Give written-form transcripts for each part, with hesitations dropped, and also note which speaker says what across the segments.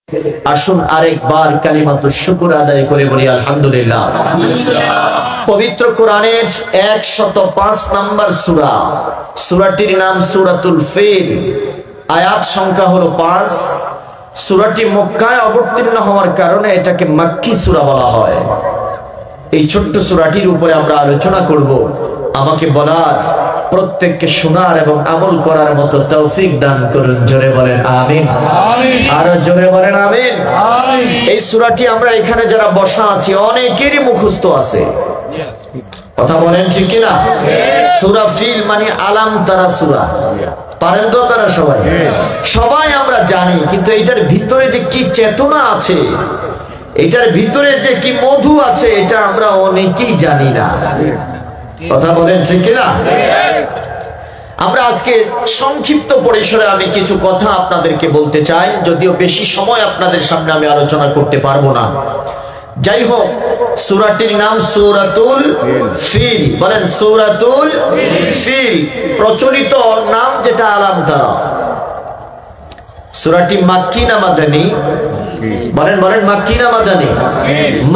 Speaker 1: আসুন আরেকবার কালিমাতুশ শুকর আদায় করে বলি আলহামদুলিল্লাহ। পবিত্র কোরআনের 105 নম্বর সূরা, সূরাটির নাম সূরাতুল ফিল, আয়াত সংখ্যা হলো 5। সূরাটি মক্কায় অবতীর্ণ হওয়ার কারণে এটাকে মাক্কি সূরা বলা হয়। এই ছোট্ট সূরাটির উপরে আমরা আলোচনা করব। আমাকে বলার, প্রত্যেককে শোনার এবং আমল করার মতো তৌফিক দান করুন। জোরে বলেন আমিন। আরো জোরে বলেন আমিন। এই সূরাটি আমরা এখানে যারা বসা আছি অনেকেরই মুখস্থ আছে, কথা বলেন ঠিক কিনা? সূরা ফিল মানে আলাম তারা সূরা, পারেন তো আপনারা সবাই? সবাই আমরা জানি, কিন্তু এটার ভিতরে যে কি চেতনা আছে, এটার ভিতরে যে কি মধু আছে, এটা আমরা অনেকেই জানি না, কথা বলেন ঠিক কিনা? আমরা আজকে সংক্ষিপ্ত পরিসরে আমি কিছু কথা আপনাদেরকে বলতে চাই, যদিও বেশি সময় আপনাদের সামনে আমি আলোচনা করতে পারবো না। যাই হোক, সূরাটির নাম সূরাতুল ফিল। বলেন সূরাতুল ফিল। প্রচলিত নাম যেটা আলাম তারা। সূরাটি মাক্কি না মাদানী? বলেন বলেন, মাক্কি না মাদানী?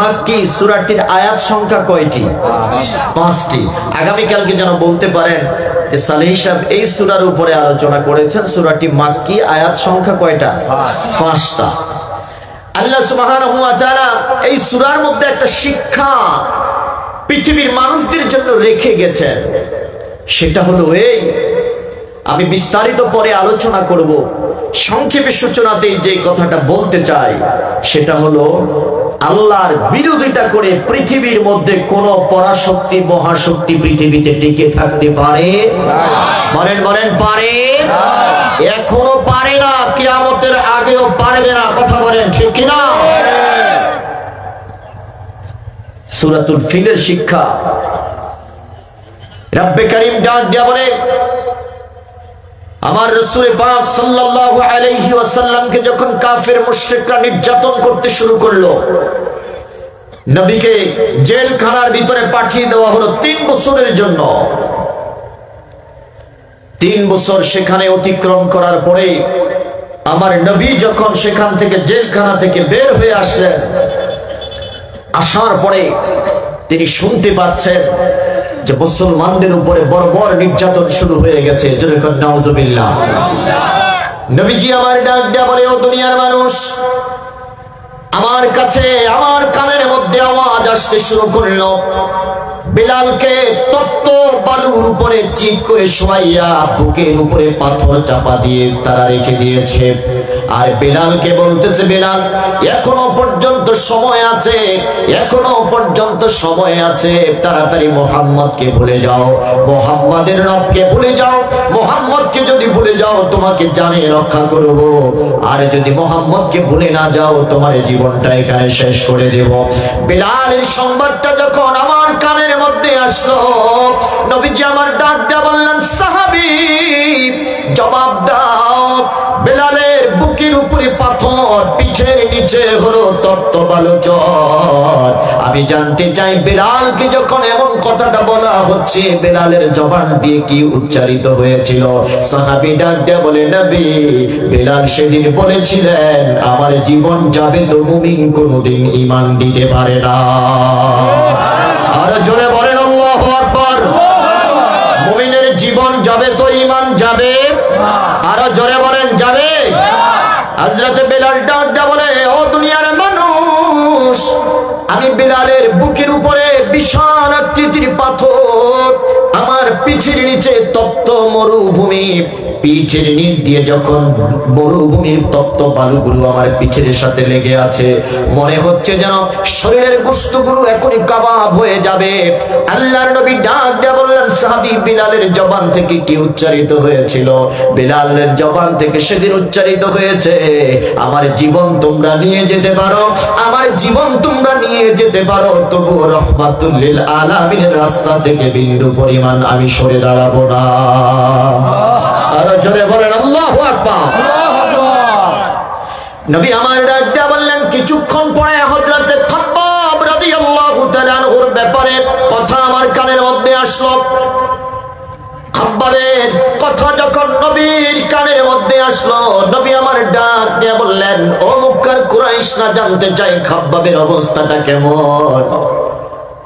Speaker 1: মাক্কি। সূরাটির আয়াত সংখ্যা কয়টি? 5টি। আগামীকালকে যেন বলতে পারেন যে সালেহ সাহেব এই সূরার উপরে আলোচনা করেছেন। সূরাটি মাক্কি, আয়াত সংখ্যা কয়টা? 5টা। আল্লাহ সুবহানাহু ওয়া তাআলা এই সূরার মধ্যে একটা শিক্ষা পৃথিবীর মানুষদের জন্য রেখে গেছেন। সেটা হলো এই, আমি বিস্তারিত পরে আলোচনা করব। সংক্ষেপে সূচনাতেই যে কথাটা বলতে চাই সেটা হলো, আল্লাহর বিরোধিতা করে পৃথিবীর মধ্যে কোন পরাশক্তি মহাশক্তি পৃথিবীতে টিকে থাকতে পারে? বলেন বলেন, পারে? এখনো পারে না, কিয়ামতের আগেও পারবে না, কথা বলেন ঠিক কিনা? সূরাতুল ফিলের শিক্ষা রব্বে কারীম ডাক দিয়া বলে, আমার রাসূল পাক সাল্লাল্লাহু আলাইহি ওয়াসাল্লামকে যখন কাফের মুশরিকরা নির্যাতন করতে শুরু করলো, নবীকে জেলখানার ভিতরে পাঠিয়ে দেওয়া হলো 3 বছরের জন্য। 3 বছর সেখানে অতিক্রম করার পরে আমার নবী যখন সেখান থেকে জেলখানা থেকে বের হয়ে আসলেন, আসার পরে তিনি শুনতে পাচ্ছেন যে মুসলমানদের উপরে বড় বড় নির্যাতন শুরু হয়ে গেছে। যেরকম নাউজুবিল্লাহ। নবীজি আমার ডাক দেয়া বলে, ও দুনিয়ার মানুষ, আমার কাছে আমার কানের মধ্যে আওয়াজ আসতে শুরু করলো, বিলালকে তপ্ত বালুর উপরে চিৎ করে শোয়াইয়া বুকের উপরে পাথর চাপা দিয়ে তারা রেখে দিয়েছে। আর বিলালকে বলতেছে, বিলাল এখনো পর্যন্ত সময় আছে, এখনো পর্যন্ত সময় আছে, তাড়াতাড়ি মুহাম্মদকে ভুলে যাও, মুহাম্মাদের রবকে ভুলে যাও, মুহাম্মদকে যদি ভুলে যাও তোমাকে জানে রক্ষা করব, আর যদি মুহাম্মদকে ভুলে না যাও তোমার জীবনটা এখানে শেষ করে দেব। বিলালের সংবাদটা যখন আমার কানের মধ্যে আসলো, নবীজি আমার ডাক দেয়া বললেন, সাহাবী জবাব দাও। বিলালের বুকের উপরে পাথর, পিঠের নিচে হলো তপ্ত বালু জ্বর। আমি জানতে চাই, বিলালকে যখন এমন কথাটা বলা হচ্ছে, বিলালের জবান দিয়ে কি উচ্চারিত হয়েছিল? সাহাবী ডাক দেয়া বলে, নবী বিলাল সেদিন বলেছিলেন, আমার জীবন যাবে তো মুমিন কোনদিন ঈমান দিতে পারে না। আর জোরে বলেন আল্লাহু আকবার। মুমিনের জীবন যাবে তো ঈমান যাবে? আর জোরে বলেন, যাবে? হযরত বিলাল ডাক দেয়া বলে, ও দুনিয়ার মানুষ, আমি বিলালের বুকের উপরে বিশাল আকৃতির পাথর, আমার পিঠের নিচে তপ্ত মরুভূমি, পিঠের নিচ দিয়ে যখন মরুভূমির তপ্ত বালুগুলো আমার পিঠের সাথে লেগে আছে, মনে হচ্ছে যেন শরীরের গোশতগুলো এখনই কাবাব হয়ে যাবে। আল্লাহর নবী ডাক দিয়ে বললেন, সাহাবী বিলালের জবান থেকে কি উচ্চারিত হয়েছিল? বিলালের জবান থেকে সেদিন উচ্চারিত হয়েছে, আমার জীবন তোমরা নিয়ে যেতে পারো, আমার জীবন তোমরা নিয়ে যেতে পারো, তবু রহমাতুল লিল আলামিনের রাস্তা থেকে বিন্দু পরিমাণ আমি সরে দাঁড়াবো না। আর জোরে বলেন আল্লাহু আকবার। নবী আমার ডাক দিয়া বললেন, কিছুক্ষণ পরে হযরত খাব্বাব রাদিয়াল্লাহু তাআলা আনহুর ব্যাপারে কথা আমার কানের মধ্যে আসলো। খাব্বাবের কথা যখন নবীর কানের মধ্যে আসলো, নবী আমার ডাক দিয়ে বললেন, ও মক্কার কুরাইশরা জানতে চাই খাব্বাবের অবস্থাটা কেমন।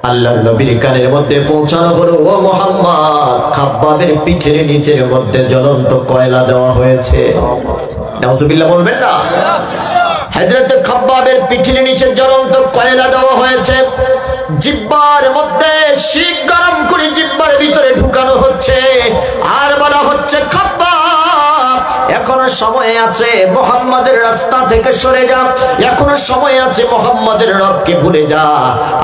Speaker 1: আল্লাহর নবীর কানের মধ্যে পৌঁছানো হলো, ও মুহাম্মদ, খাব্বাবের পিঠের নিচের মধ্যে জ্বলন্ত কয়লা দেওয়া হয়েছে। নাউজুবিল্লাহ বলবেন না? হযরত খাব্বাবের পিঠের নিচে জ্বলন্ত কয়লা দেওয়া হয়েছে। জিহ্বার মধ্যে শিক গরম করে জিহ্বার ভিতরে ঢুকানো হচ্ছে, আর বলা হচ্ছে, খাব্বাব, এখনো সময় আছে, মুহাম্মাদের রাস্তা থেকে সরে যা, এখনো সময় আছে, মুহাম্মাদের রবকে ভুলে যা।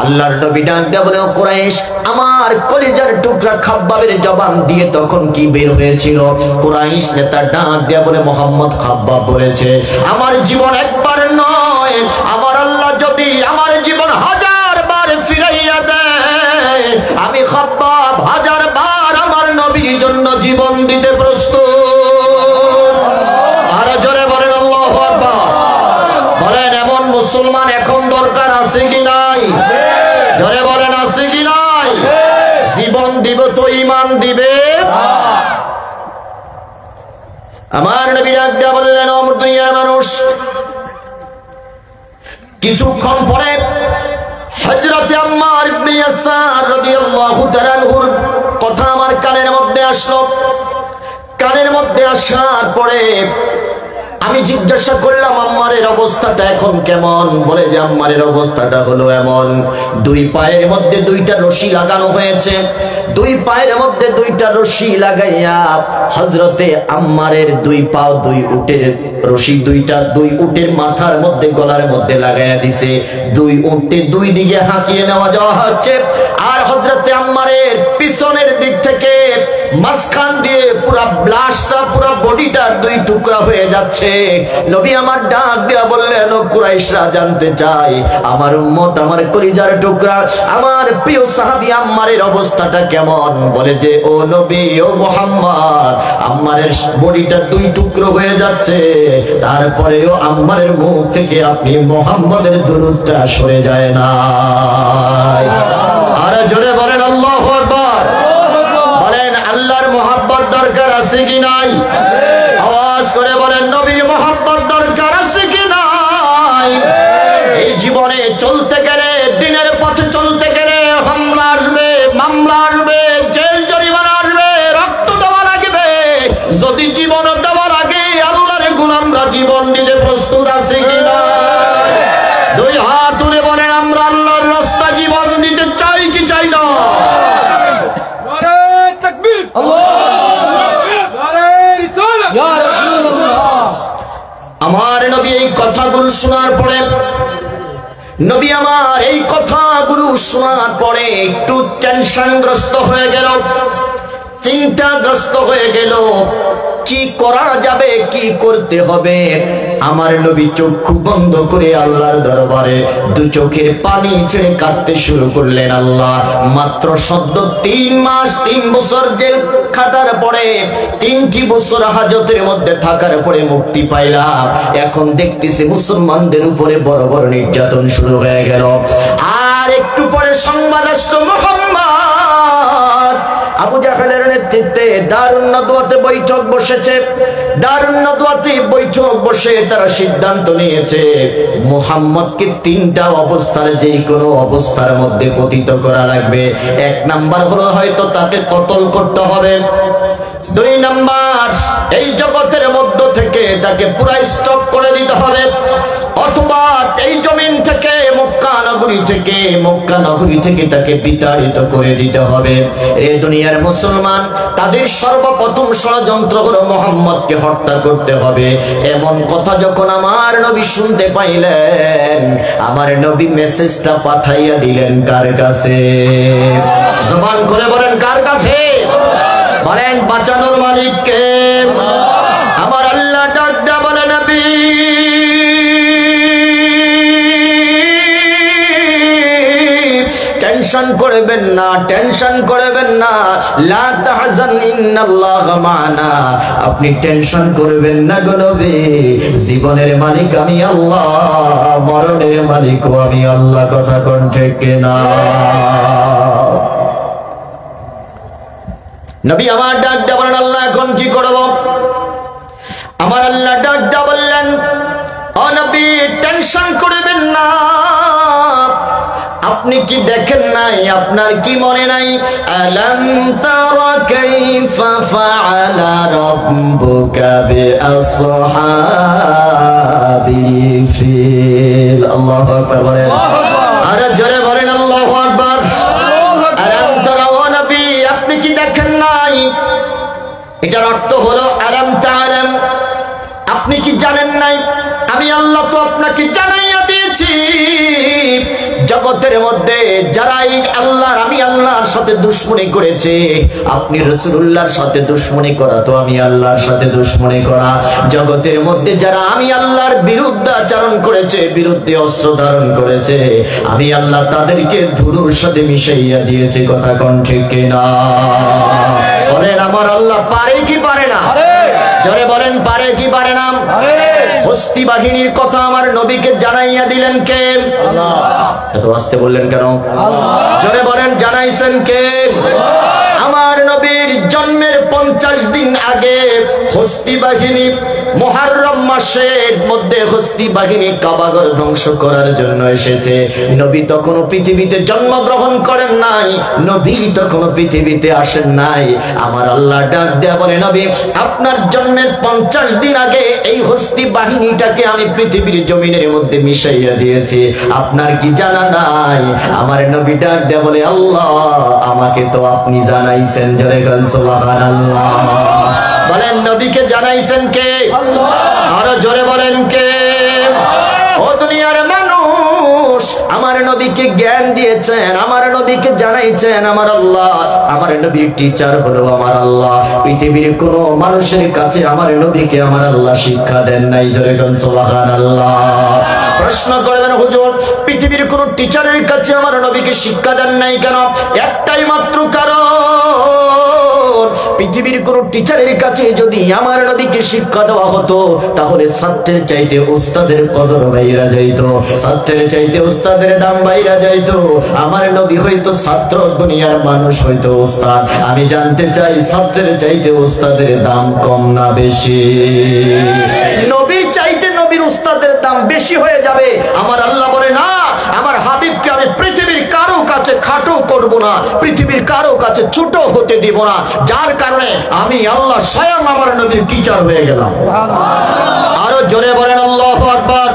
Speaker 1: আল্লাহর নবী ডাক দিয়ে বলে, কুরাইশ, আমার কলিজার টুকরা খাব্বাবের জবান দিয়ে তখন কি বের হয়েছিল? কুরাইশ নেতা ডাক দিয়ে বলে, মুহাম্মদ খাব্বাব বলেছে, আমার জীবন একবার নয়, আমার আল্লাহ যদি আমার জীবন 1000 বার ফিরাইয়া দেয়, আমি খাব্বাব 1000 বার আমার নবীর জন্য জীবন দিতে প্রস্তুত। আর জোরে বলেন আল্লাহু আকবার। বলেন, এমন মুসলমান এখন দরকার আছে কি নাই? জোরে বলেন, আছে কি নাই? জীবন দিব তো ঈমান দিবে। আমার নবী ডাক দিয়ে বললেন, ও দুনিয়ার মানুষ, কিছুক্ষণ পরে হযরত আম্মার ইবনে ইয়াসার রাদিয়াল্লাহু তাআলা আনহুর কথা আমার কানের মধ্যে আসলো। কানের মধ্যে আসার পরে আমি জিজ্ঞাসা করলাম, আম্মারের অবস্থাটা এখন কেমন? বলে যে, আম্মারের অবস্থাটা হলো এমন, 2 পায়ের মধ্যে 2টা রশি লাগানো হয়েছে। 2 পায়ের মধ্যে 2টা রশি লাগাইয়া হযরতে আম্মারের 2 পা 2 উটের রশি 2 উটের মাথার মধ্যে গলার মধ্যে লাগাইয়া দিছে। 2 উটে 2 দিকে হাঁকিয়ে নেওয়া যাওয়া হচ্ছে, আর হযরতে আম্মারের পিছনের দিক থেকে মাঝখান দিয়ে পুরা ব্লাস্টটা, পুরা বডিটা 2 টুকরা হয়ে যাচ্ছে। নবী আমার ডাক দিয়া বললেন, ও কুরাইশরা জানতে চাই, আমার উম্মত, আমার কলিজার টুকরা, আমার প্রিয় সাহাবী আম্মারের অবস্থাটা কেমন? বলে যে, ও নবী, ও মুহাম্মদ, আম্মারের বডিটা 2 টুকরো হয়ে যাচ্ছে, তারপরেও আম্মারের মুখ থেকে আপনি মুহাম্মদের দুরূদটা সরে যায় না। আর জোরে বলেন আল্লাহু আকবার। বলেন, আল্লাহর মুহাব্বত দরকার আছে কি নাই? আওয়াজ করে বলেন, নবীর মুহাব্বত দরকার আছে কি নাই? এই জীবনে চলতে গেলে, দিনের পথে চলতে গেলে হামলা আসবে, মামলা আসবে, জেল জরিমানা আসবে, রক্ত দেওয়া লাগবে। যদি জীবন দেওয়া লাগে, আল্লাহর গোলামরা জীবন দিতে প্রস্তুত আছে কি না? 2 হাত তুলে বলেন, আমরা আল্লাহর রাস্তা জীবন দিতে চাই কি চাই না? আমার নবী এই কথাগুলো শোনার পরে, নবী আমার এই কথাগুলো শোনার পরে একটু টেনশনগ্রস্ত হয়ে গেল, চিন্তাগ্রস্ত হয়ে গেল। কি করা যাবে, কি করতে হবে? আমার নবী চক্ষু বন্ধ করে আল্লাহর দরবারে 2 চোখের পানি ছেড়ে কাঁদতে শুরু করলেন। আল্লাহ, মাত্র সদ্য 3 মাস 3 বছর জেল খাটার পরে, 3টি বছর হাজতের মধ্যে থাকার পরে মুক্তি পাইলাম। এখন দেখতেছি মুসলমানদের উপরে বড় বড় নির্যাতন শুরু হয়ে গেল। আর একটু পরে সংবাদ আসলো, মুহাম্মদ আবু জাহেলের নেতৃত্বে দারুন নাদওয়াতে বৈঠক বসেছে। দারুন নাদওয়াতে বৈঠক বসে তারা সিদ্ধান্ত নিয়েছে, মুহাম্মদকে 3টা অবস্থার যে কোনো অবস্থার মধ্যে পতিত করা লাগবে। 1 নাম্বার হলো হয়তো তাকে কতল করতে হবে। 2 নাম্বার, এই জগতের মধ্য থেকে তাকে পুরা স্টপ করে দিতে হবে, অথবা এই জমিন থেকে, মক্কা নগরী থেকে তাকে বিতাড়িত করে দিতে হবে। এই দুনিয়ার মুসলমান, তাদের সর্বপ্রথম ষড়যন্ত্র হলো মুহাম্মদকে হত্যা করতে হবে। এমন কথা যখন আমার নবী শুনতে পাইলেন, আমার নবী মেসেজটা পাঠাইয়া দিলেন কার কাছে? জবান খুলে বলেন, কার কাছে? বলেন, বাঁচানোর মালিককে। আমার আল্লাহ ডাক দেয়া বলে, নবী টেনশন করবেন না, টেনশন করবেন না, লা তাহজান ইন্নাল্লাহা মা'না। আপনি টেনশন করবেন না গো নবী, জীবনের মালিক আমি আল্লাহ, মরণের মালিক আমি আল্লাহ। কথা কোন ঠিক না? নবী আমার ডাক দিয়ে বলেন, আল্লাহ এখন কি করব? আমার আল্লাহ ডাক দিয়ে বললেন, ও নবী টেনশন করবেন না, আপনি কি দেখেন নাই, আপনার কি মনে নাই? আলাম তারা কাইফা ফাআলা রাব্বুকা বিআসহাবিল ফিল। আল্লাহু আকবার বলেন, আরে জোরে বলেন আল্লাহু আকবার। আলাম তারা, ও নবী আপনি কি দেখেন নাই? এটার অর্থ হলো আলাম তাআলাম, আপনি কি জানেন নাই? আমি আল্লাহ তো আপনাকে জানাইয়া দিয়েছি, জগতের মধ্যে যারাই আল্লাহর, আমি আল্লাহর সাথে দুশমনি করেছে, আপনি রাসূলুল্লাহর সাথে দুশমনি করা তো আমি আল্লাহর সাথে দুশমনি করা। জগতের মধ্যে যারা আমি আল্লাহর বিরুদ্ধে আচরণ করেছে, বিরুদ্ধে অস্ত্র ধারণ করেছে, আমি আল্লাহ তাদেরকে ধুলোর সাথে মিশাইয়া দিয়েছি। কথা কোন ঠিক কিনা? বলেন আমার আল্লাহ পারে কি পারে না? জোরে বলেন পারে কি পারে না? হস্তি বাহিনীর কথা আমার নবীকে জানাইয়া দিলেন কে? আল্লাহ। এত আস্তে বললেন কেন? আল্লাহ। জোরে বলেন জানাইছেন কে? আমার নবীর জন্মের 50 দিন আগে হস্তি বাহিনী, মুহররম মাসের মধ্যে হস্তি বাহিনী কাবাঘর ধ্বংস করার জন্য এসেছে। নবী তখনও পৃথিবীতে জন্মগ্রহণ করেন নাই, নবী তখনও পৃথিবীতে আসেন নাই। আমার আল্লাহ ডাক দেয়া বলে, নবী আপনার জন্মের 50 দিন আগে এই হস্তি বাহিনীটাকে আমি পৃথিবীর জমিনের মধ্যে মিশাইয়া দিয়েছি, আপনার কি জানা নাই? আমার নবী ডাক দেয়া বলে, আল্লাহ আমাকে তো আপনি জানাইছেন। জোরে বলেন সুবহানাল্লাহ। বলেন নবীকে জানাইছেন কে? আল্লাহ। আরো জোরে বলেন কে? ও দুনিয়ার মানুষ, আমার নবীকে জ্ঞান দিয়েছেন, আমার নবীকে জানাইছেন আমার আল্লাহ। আমার নবীর টিচার হলো আমার আল্লাহ। পৃথিবীর কোন মানুষের কাছে আমার নবীকে আমার আল্লাহ শিক্ষা দেন নাই। জোরে বলেন সুবহানাল্লাহ। প্রশ্ন করবেন, হুজুর পৃথিবীর কোন টিচারের কাছে আমার নবীকে শিক্ষা দেন নাই কেন? একটাই মাত্র কারণ, পৃথিবীর কোন টিচারের কাছে যদি আমার নবীকে শিক্ষা দেওয়া হতো, তাহলে ছাত্রের চাইতে উস্তাদের কদর বাইরা যাইতো, ছাত্রের চাইতে উস্তাদের দাম বাইরা যাইতো। আমার নবী হয়তো ছাত্র, দুনিয়ার মানুষ হয়তো উস্তাদ। আমি জানতে চাই ছাত্রের চাইতে উস্তাদের দাম কম না বেশি? নবী চাইতে নবীর উস্তাদের দাম বেশি হয়ে যাবে। আমার আল্লাহ বলে, না, আমার হাবিবকে আমি পৃথিবীর কারো কাছে খাটো করব না, পৃথিবীর কারো কাছে ছোট হতে দিব না, যার কারণে আমি আল্লাহ স্বয়ং আমার নবীর টিচার হয়ে গেলাম। আরো জোরে বলেন আল্লাহু আকবার।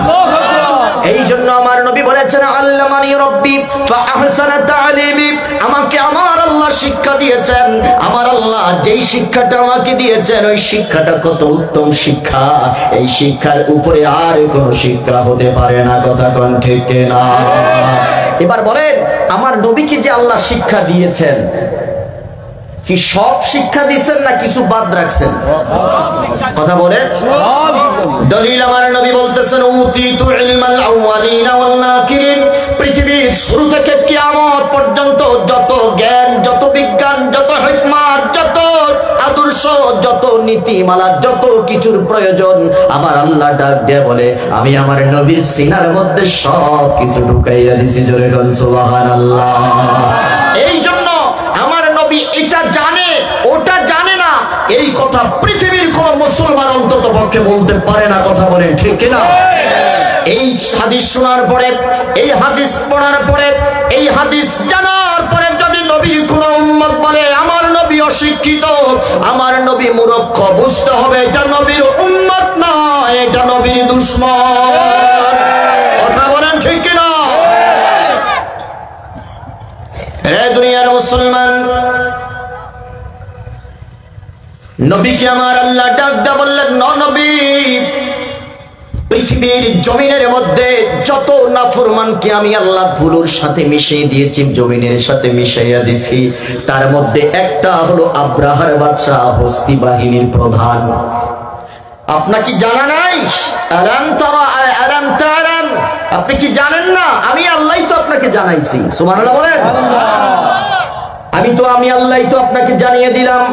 Speaker 1: এই জন্য আমার নবী বলেছেন, আল্লামানি রব্বি ফাআহসানা তা'লিমি, আমাকে আমার আল্লাহ শিক্ষা দিয়েছেন। আমার আল্লাহ যেই শিক্ষাটা আমাকে দিয়েছেন, ওই শিক্ষাটা কত উত্তম শিক্ষা, এই শিক্ষার উপরে আর কোনো শিক্ষা হতে পারে না। কথা কোন ঠিক না? এবার বলেন, আমার নবীকে যে আল্লাহ শিক্ষা দিয়েছেন, কি সব শিক্ষা দিয়েছেন না কিছু বাদ রাখছেন? কথা বলেন। দলিল আমার নবী বলতেছেন, উতিতু ইলমাল আউয়ালিনা ওয়াল আখিরিন, পৃথিবীর শুরু থেকে কিয়ামত পর্যন্ত যত জ্ঞান, যত বিজ্ঞান, যত হিকমত, যত আদর্শ, যত নীতিমালা, যত কিছুর প্রয়োজন, আমার আল্লাহ ডাক দিয়ে বলে, আমি আমার নবীর সিনার মধ্যে সব কিছু ঢুকাইয়া দিছি। জোরে বলেন সুবহানাল্লাহ। এই জন্য আমার নবী এটা জানে, ওটা জানে না, এই কথা পৃথিবীর কোন মুসলমান অন্তত পক্ষে বলতে পারে না। কথা বলেন ঠিক কিনা? এই হাদিস শোনার পরে, এই হাদিস পড়ার পরে, এই হাদিস জানার পরে যদি নবীর কোন উম্মত বলে আমার নবী অশিক্ষিত, আমার নবী মূর্খ, বুঝতে হবে এটা নবীর উম্মত না, এটা নবীর দুশমন। কথা বলেন ঠিক কিনা? রে দুনিয়ার মুসলমান, নবীকে আমার আল্লাহ ডাকদা বললেন, নবী পৃথিবীর জমিনের মধ্যে যত নাফরমানকে আমি আল্লাহ ধুলোর সাথে মিশিয়ে দিয়েছি, জমিনের সাথে মিশাইয়া দিছি, তার মধ্যে একটা হলো আব্রাহার বাদশা, হস্তি বাহিনীর প্রধান। আপনার কি জানা নাই? আপনি কি জানেন না? আমি আল্লাহ তো আপনাকে জানাইছি। সুবহানাল্লাহ বলেন। আমি আল্লাহ তো আপনাকে জানিয়ে দিলাম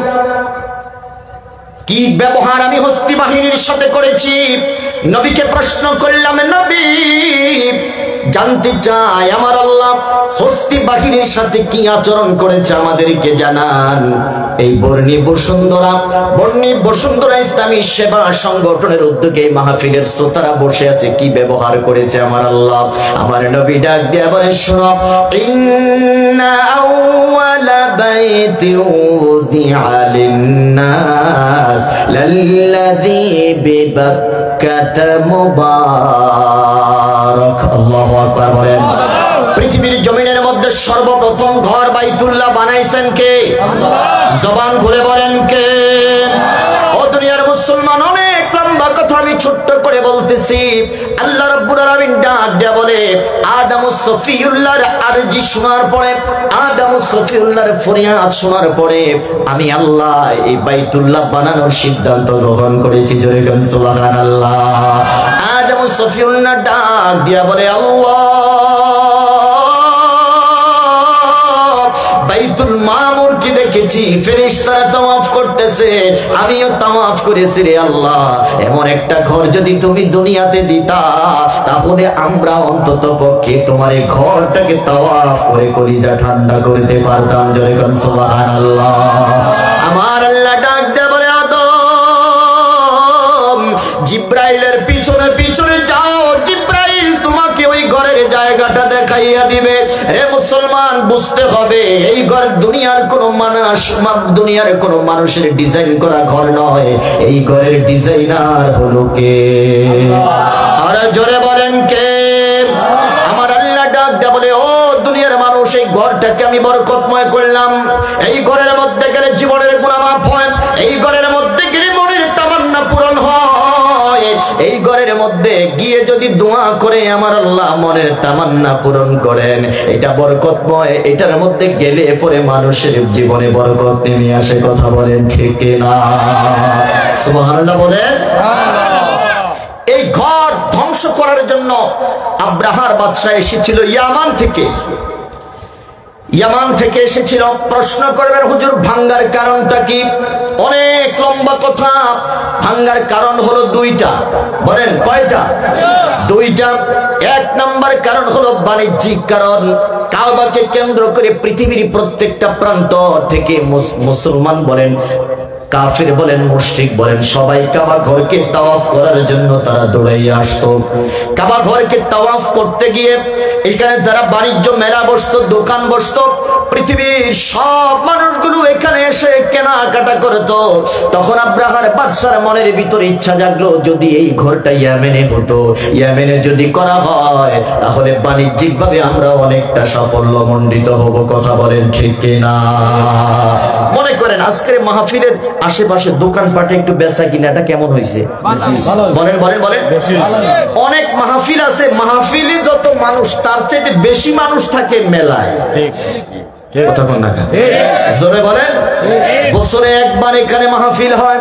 Speaker 1: কি ব্যবহার আমি হস্তি বাহিনীর সাথে করেছি। নবীকে প্রশ্ন করলাম, নবী জানতে চাই আমার আল্লাহ হস্তি বাহিনীর সাথে কি আচরণ করেছে আমাদেরকে জানান। এই বর্ণি বসুন্ধরা ইসলামী সেবা সংগঠনের উদ্যোগে মাহফিলের শ্রোতারা বসে আছে, কি ব্যবহার করেছে আমার আল্লাহ। আমার নবী ডাক দিয়ে বলে, শোনো, ইন্না আউওয়ালা বাইতিন উদিআ লিন-নাস লাল্লাযী বিবাক্কাতা মুবারাক। আল্লাহু আকবার বলেন। পৃথিবীর জমিনের মধ্যে সর্বপ্রথম ঘর বাইতুল্লাহ বানাইছেন কে? জবান খুলে বলেন কে? ও দুনিয়ার মুসলমান, অনেক লম্বা কথা আমি ছোট্ট করে বলতেছি। আল্লাহ রাব্বুল আলামিন ডাক দেয়া বলে, আদম সফিউল্লাহর আরজি শোনার পরে, আদম সফিউল্লাহর ফরিয়াদ শোনার পরে আমি আল্লাহ এই বাইতুল্লাহ বানানোর সিদ্ধান্ত গ্রহণ করেছি। জোরে গান সুবহানাল্লাহ। আদম সফিউল্লাহ ডাক দেয়া বলে, আল্লাহ, বাইতুল মামুর কি দেখেছি ফেরেশতারা তাওয়াফ করতেছে, আমিও তাওয়াফ করেছি রে আল্লাহ। এমন একটা ঘর যদি তুমি দুনিয়াতে দিতা, তাহলে আমরা অন্তত পক্ষে তোমার এই ঘরটাকে তাওয়াফ করে কলিজা ঠান্ডা করতে পারতাম। জোরে কোন সুবহানাল্লাহ। আমার আল্লাহ ডাক দেয়া বলে, আদম, জিব্রাইলের পিছনে পিছনে যাও, জিব্রাইল তোমাকে ওই ঘরের জায়গাটা দেখাইয়া দিবে। রে মুসলমান, বুঝতে হবে এই ঘর দুনিয়ার কোনো মানুষের ডিজাইন করা ঘর নয়, এই ঘরের ডিজাইনার হলো কে? আর জোরে বলেন কে? আমার আল্লাহ ডাক দেয়া বলে, ও দুনিয়ার মানুষ, এই ঘরটাকে আমি বরকতময় করলাম। এই ঘরের মধ্যে গেলে জীবনের গুনাহ মাফ হয়, এই ঘরের মধ্যে গেলে মনের তামান্না পূরণ হয়, এই ঘরের মধ্যে গিয়ে যদি দোয়া করে আমার আল্লাহ মনের তামান্না পূরণ করেন, এটা বরকতময়। এটার মধ্যে গেলে পরে মানুষের জীবনে বরকত নেমে আসে। কথা বলেন ঠিক না? সুবহানাল্লাহ বলেন। এই ঘর ধ্বংস করার জন্য আব্রাহার বাদশা এসেছিল ইয়ামান থেকে এসেছিল। প্রশ্ন করবেন, হুজুর ভাঙ্গার কারণটা কি? অনেক লম্বা কথা। ভাঙ্গার কারণ হলো দুইটা। বলেন কয়টা? দুইটা। এক নাম্বার কারণ হলো বাণিজ্যিক কারণ। কাবাকে কেন্দ্র করে পৃথিবীর প্রত্যেকটা প্রান্ত থেকে মুসলমান বলেন, কাফির বলেন, মুশরিক বলেন, সবাই কাবা ঘরকে তাওয়াফ করার জন্য তারা দৌড়াইয়া আসতো। কাবা ঘরকে তাওয়াফ করতে গিয়ে এখানে তারা বাণিজ্য মেলা বসতো, দোকান বসতো। পৃথিবীর সব মানুষগুলো এখানে এসে কেনাকাটা করতো। তখন আব্রাহার বাদশার মনের ভিতরে ইচ্ছা জাগলো, যদি এই ঘরটা ইয়েমেনে হতো, ইয়েমেনে যদি করা হয়, তাহলে বাণিজ্যিক ভাবে আমরা অনেকটা সাফল্যমণ্ডিত হব। কথা বলেন ঠিক কিনা? মনে করেন আজকের মাহফিলের আশেপাশে দোকানপাটে একটু বেচা কিনাটা কেমন হয়েছে? বলেন বলেন বলেন। অনেক মাহফিল আছে, মাহফিলে যত মানুষ তার চাইতে বেশি মানুষ থাকে মেলায়। জোরে বলেন। বছরে একবার এখানে মাহফিল হয়,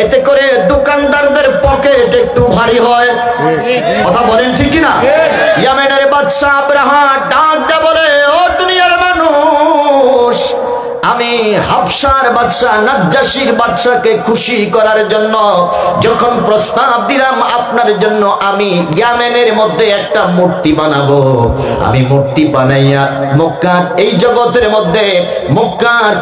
Speaker 1: এতে করে দোকানদারদের পকেট একটু ভারী হয়। কথা বলেন ঠিক কিনা? ইয়ামেনের বাদশা আব্রাহা ডাক দেয়া বলে, ও দুনিয়ার মানুষ, আমি হাবশার বাদশা নাজ্জাশীর বাদশাকে খুশি করার জন্য যখন প্রস্তাব দিলাম আপনার জন্য আমি ইয়ামেনের মধ্যে একটা মূর্তি বানাবো, আমি মূর্তি বানাইয়া মক্কার এই জগতের মধ্যে মক্কার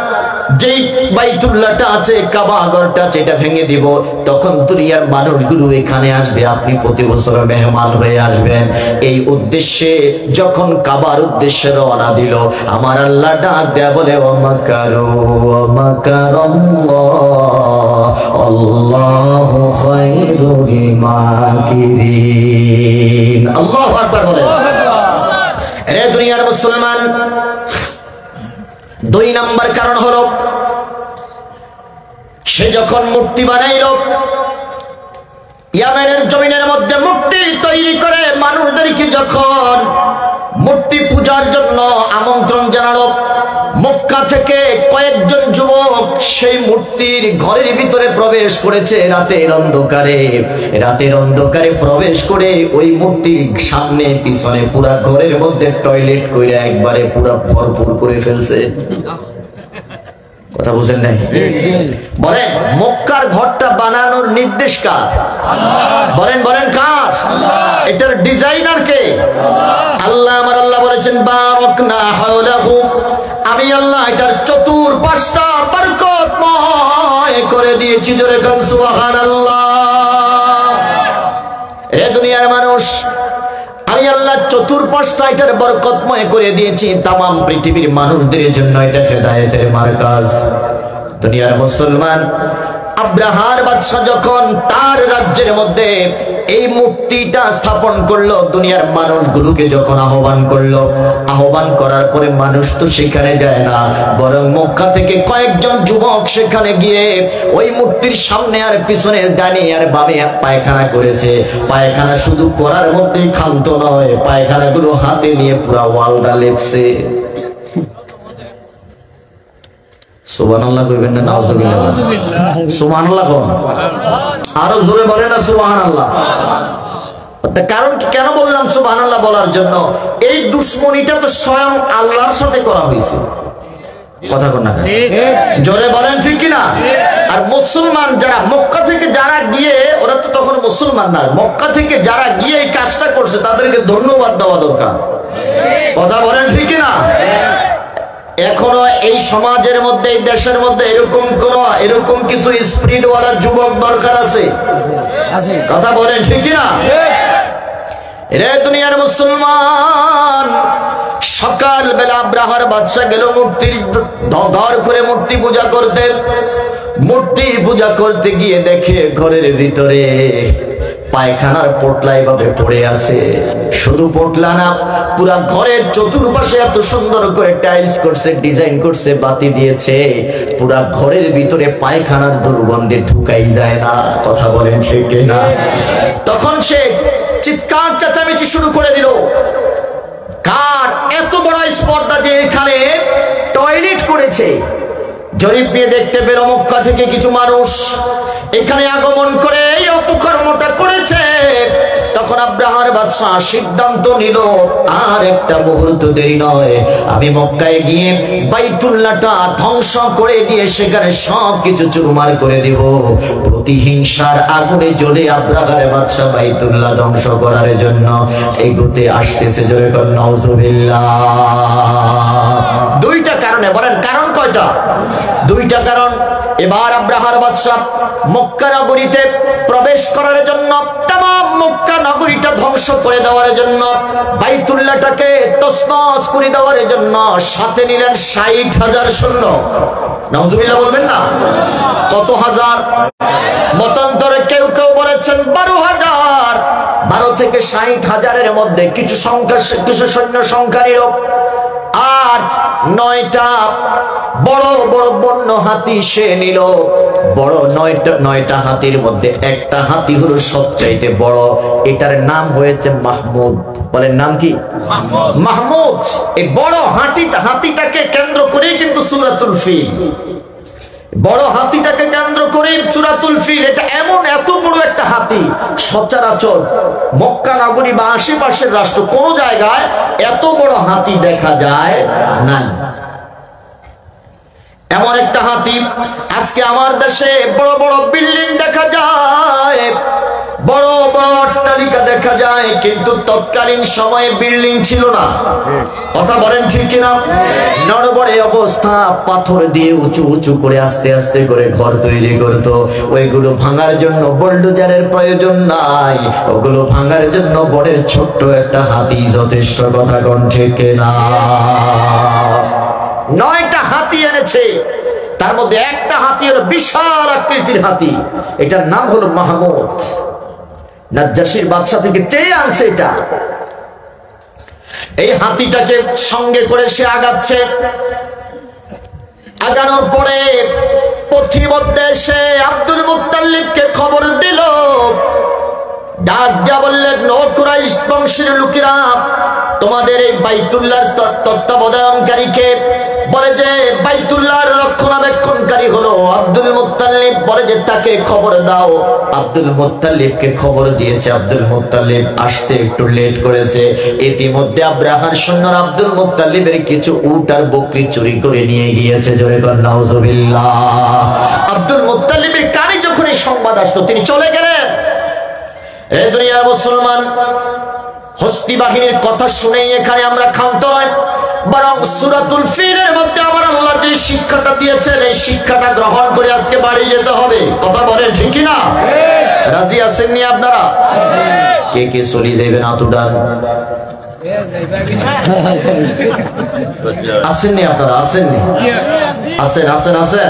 Speaker 1: যেই বাইতুল্লাহটা আছে, কাবা ঘরটা আছে, এটা ভেঙে দিব। তখন দুনিয়ার মানুষগুলো এখানে আসবে, আপনি প্রতি বছর মেহমান হয়ে আসবেন। এই উদ্দেশ্যে যখন কাবার উদ্দেশ্যে রওনা দিল, আমার আল্লাহ ডাক দেয়া বলে, ও মাকারু ওয়া মাকারাল্লাহ আল্লাহু খায়রুল মাকিরিন। আল্লাহু আকবার বলেন। রে দুনিয়ার মুসলমান, দুই নাম্বার কারণ হলো সে যখন মূর্তি বানাইল, ইয়ামেনের জমিনের মধ্যে মূর্তি তৈরি করে মানুষদেরকে যখন মূর্তি পূজার জন্য আমন্ত্রণ জানালো, মক্কা থেকে কয়েকজন যুবক সেই মূর্তির ঘরের ভিতরে প্রবেশ করেছে রাতের অন্ধকারে প্রবেশ করে ওই মূর্তির সামনে পিছনে পুরা ঘরের মধ্যে টয়লেট করে একবারে পুরা ভরপুর করে ফেলছে। কথা বুঝেন নাই? বলেন মক্কার ঘরটা বানানোর নির্দেশ কার? বলেন বলেন কার? এটার ডিজাইনার কে? আল্লাহ। আমার আল্লাহ বলে, বলেছেন বারাকনা হাওলাহু, আমি আল্লাহ এটার চতুর্পাশটা বরকতময় করে দিয়েছি। জোরে কান সুবহানাল্লাহ। এ দুনিয়ার মানুষ, আমি আল্লাহ চতুর্পাশটা এটার বরকতময় করে দিয়েছি। তামাম পৃথিবীর মানুষদের জন্য এটা হেদায়েতের মার্কাজ। দুনিয়ার মুসলমান, আব্রাহার বাদশা যখন তার রাজ্যের মধ্যে এই মূর্তিটা স্থাপন করলো, দুনিয়ার মানুষগুলোকে যখন আহ্বান করলো, আহ্বান করার পরে মানুষ তো সেখানে যায় না, বরং মক্কা থেকে কয়েকজন যুবক সেখানে গিয়ে ওই মূর্তির সামনে আর পিছনে ডানে আর বামে পায়খানা করেছে। পায়খানা শুধু করার মধ্যেই ক্ষান্ত নয়, পায়খানাগুলো হাতে নিয়ে পুরা ওয়ালটা লেপছে। সুবহানাল্লাহ কইবেন না নাউজুবিল্লাহ? সুবহানাল্লাহ কোন? আরো জোরে বলেন না সুবহানাল্লাহ। কারণ কেন বললাম সুবহানাল্লাহ বলার জন্য? এই দুশমনিটা তো স্বয়ং আল্লাহর সাথে করা হয়েছে। কথা কোন না? জোরে বলেন ঠিক কিনা? আর মুসলমান যারা মক্কা থেকে যারা গিয়ে, ওরা তো তখন মুসলমান না, মক্কা থেকে যারা গিয়ে এই কাজটা করছে তাদেরকে ধন্যবাদ দেওয়া দরকার। কথা বলেন ঠিক কিনা? এখনো এই সমাজের মধ্যে, এই দেশের মধ্যে এরকম কিছু স্পিরিটওয়ালা যুবক দরকার আছে। কথা বলেন ঠিক কিনা? রে দুনিয়ার মুসলমান, সকাল বেলা আব্রাহার বাদশা গেল মূর্তির ঘর করে মূর্তি পূজা করতে। মূর্তি পূজা করতে গিয়ে দেখে ঘরের ভিতরে পায়খানার পোটলা এভাবে পড়ে আছে। শুধু পোটলা না, পুরা ঘরের চতুর্পাশে এত সুন্দর করে টাইলস করছে, ডিজাইন করছে, বাতি দিয়েছে, পুরা ঘরের ভিতরে পায়খানার দুর্গন্ধে ঢুকাই যায় না। কথা বলেন ঠিক না? তখন সে চিৎকার চেঁচামেচি শুরু করে দিল, কার এত বড় স্পর্ধা যে এখানে টয়লেট করেছে। জরিপ নিয়ে দেখতে পেল মক্কা থেকে কিছু মানুষ এখানে আগমন করে এই অপকর্মটা করেছে। তখন আব্রাহার বাদশা সিদ্ধান্ত নিল, আর একটা মুহূর্ত দেরি নয়, আমি মক্কায় গিয়ে বাইতুল্লাহটা ধ্বংস করে দিয়ে সেখানে সব কিছু চুরমার করে দেব। প্রতিহিংসার আগুনে জ্বলে আব্রাহার বাদশা বাইতুল্লাহ ধ্বংস করার জন্য এগোতে আসতেছে। জোরে কর নাউজুবিল্লাহ। দুইটা কারণে, বলেন কারণ কয়টা? দুইটা কারণ। এবার আব্রাহার বাদশা মক্কা নগরীতে প্রবেশ করার জন্য, তামাম মক্কা নগরীটা ধ্বংস করে দেওয়ার জন্য, বাইতুল্লাহটাকে তছনছ করে দেওয়ার জন্য সাথে নিলেন ৬০,০০০ সৈন্য। নাউজুবিল্লাহ বলবেন না? কত হাজার? মতান্তরে কেউ কেউ বলেছেন ১২,০০০। ১২ থেকে ৬০,০০০-এর মধ্যে কিছু সৈন্য সংখ্যা নিল, আর ৯টা বড় বড় বন্য হাতি সে নিল। বড় ৯টা হাতির মধ্যে একটা হাতি হলো সবচাইতে বড়, এটার নাম হয়েছে মাহমুদ। বলেন নাম কি? মাহমুদ। এই বড় হাতিটাকে কেন্দ্র করে কিন্তু সূরাতুল ফিল, বড় হাতিটাকে কেন্দ্র করে সূরাতুল ফিল। এটা এমন এত বড় একটা হাতি, সচরাচর মক্কা নগরী বা আশেপাশের রাষ্ট্র কোন জায়গায় এত বড় হাতি দেখা যায় না। এমন একটা হাতি, আজকে আমার দেশে বড় বড় বিল্ডিং দেখা যায়, বড় বড় অট্টালিকা দেখা যায়, কিন্তু তৎকালীন সময়ে বিল্ডিং ছিল না। কথা বলেন ঠিক কিনা? নড়বড়ে অবস্থা, পাথর দিয়ে উঁচু উঁচু করে আস্তে আস্তে করে ঘর তৈরি করতো। ওইগুলো ভাঙার জন্য বুলডোজারের প্রয়োজন নাই, ওগুলো ভাঙার জন্য বড়ের ছোট্ট একটা হাতি যথেষ্ট। কথা কোন ঠিক কিনা? ৯টা হাতি এনেছে, তার মধ্যে একটা হাতি হলো বিশাল আকৃতির হাতি, এটার নাম হলো মাহমুদ। নাজ্জাশীর বাদশা থেকে চেয়ে আনছে এটা। এই হাতিটাকে সঙ্গে করে সে আগাচ্ছে। আগানোর পরে পথিমধ্যে সে আব্দুল মুত্তালিবকে খবর দিল, ডাক দিয়া বললেন, ও কুরাইশ বংশের লোকেরা, তোমাদের এই বাইতুল্লাহর তত্ত্বাবধানকারীকে বলে যে বাইতুল্লাহর রক্ষণাবেক্ষণকারী হলো আব্দুল মুত্তালিব, বলে যে তাকে খবর দাও। আব্দুল মুত্তালিবকে খবর দিয়েছে। আব্দুল মুত্তালিব আসতে একটু লেট করেছে। ইতিমধ্যে আব্রাহার সৈন্যরা আব্দুল মুত্তালিবের কিছু উট আর বকরি চুরি করে নিয়ে গিয়েছে। জোরে কর নাউজুবিল্লাহ। আব্দুল মুত্তালিবের কানে যখন এই সংবাদ আসলো, তিনি চলে গেলেন। এ দুনিয়ার মুসলমান, হস্তি বাহিনীর কথা শুনেই এখানে আমরা ক্ষান্ত নয়, বরং সূরাতুল ফিলের মধ্যে আমার আল্লাহ যে শিক্ষাটা দিয়েছেন এই শিক্ষাটা গ্রহণ করে আজকে বাড়ি যেতে হবে। কথা বলে ঠিক না? রাজি আছেন নি আপনারা? কে কে চলে যাবেন আতুডান? আসেননি আপনারা? আসেননি? আসেন আসেন আসেন,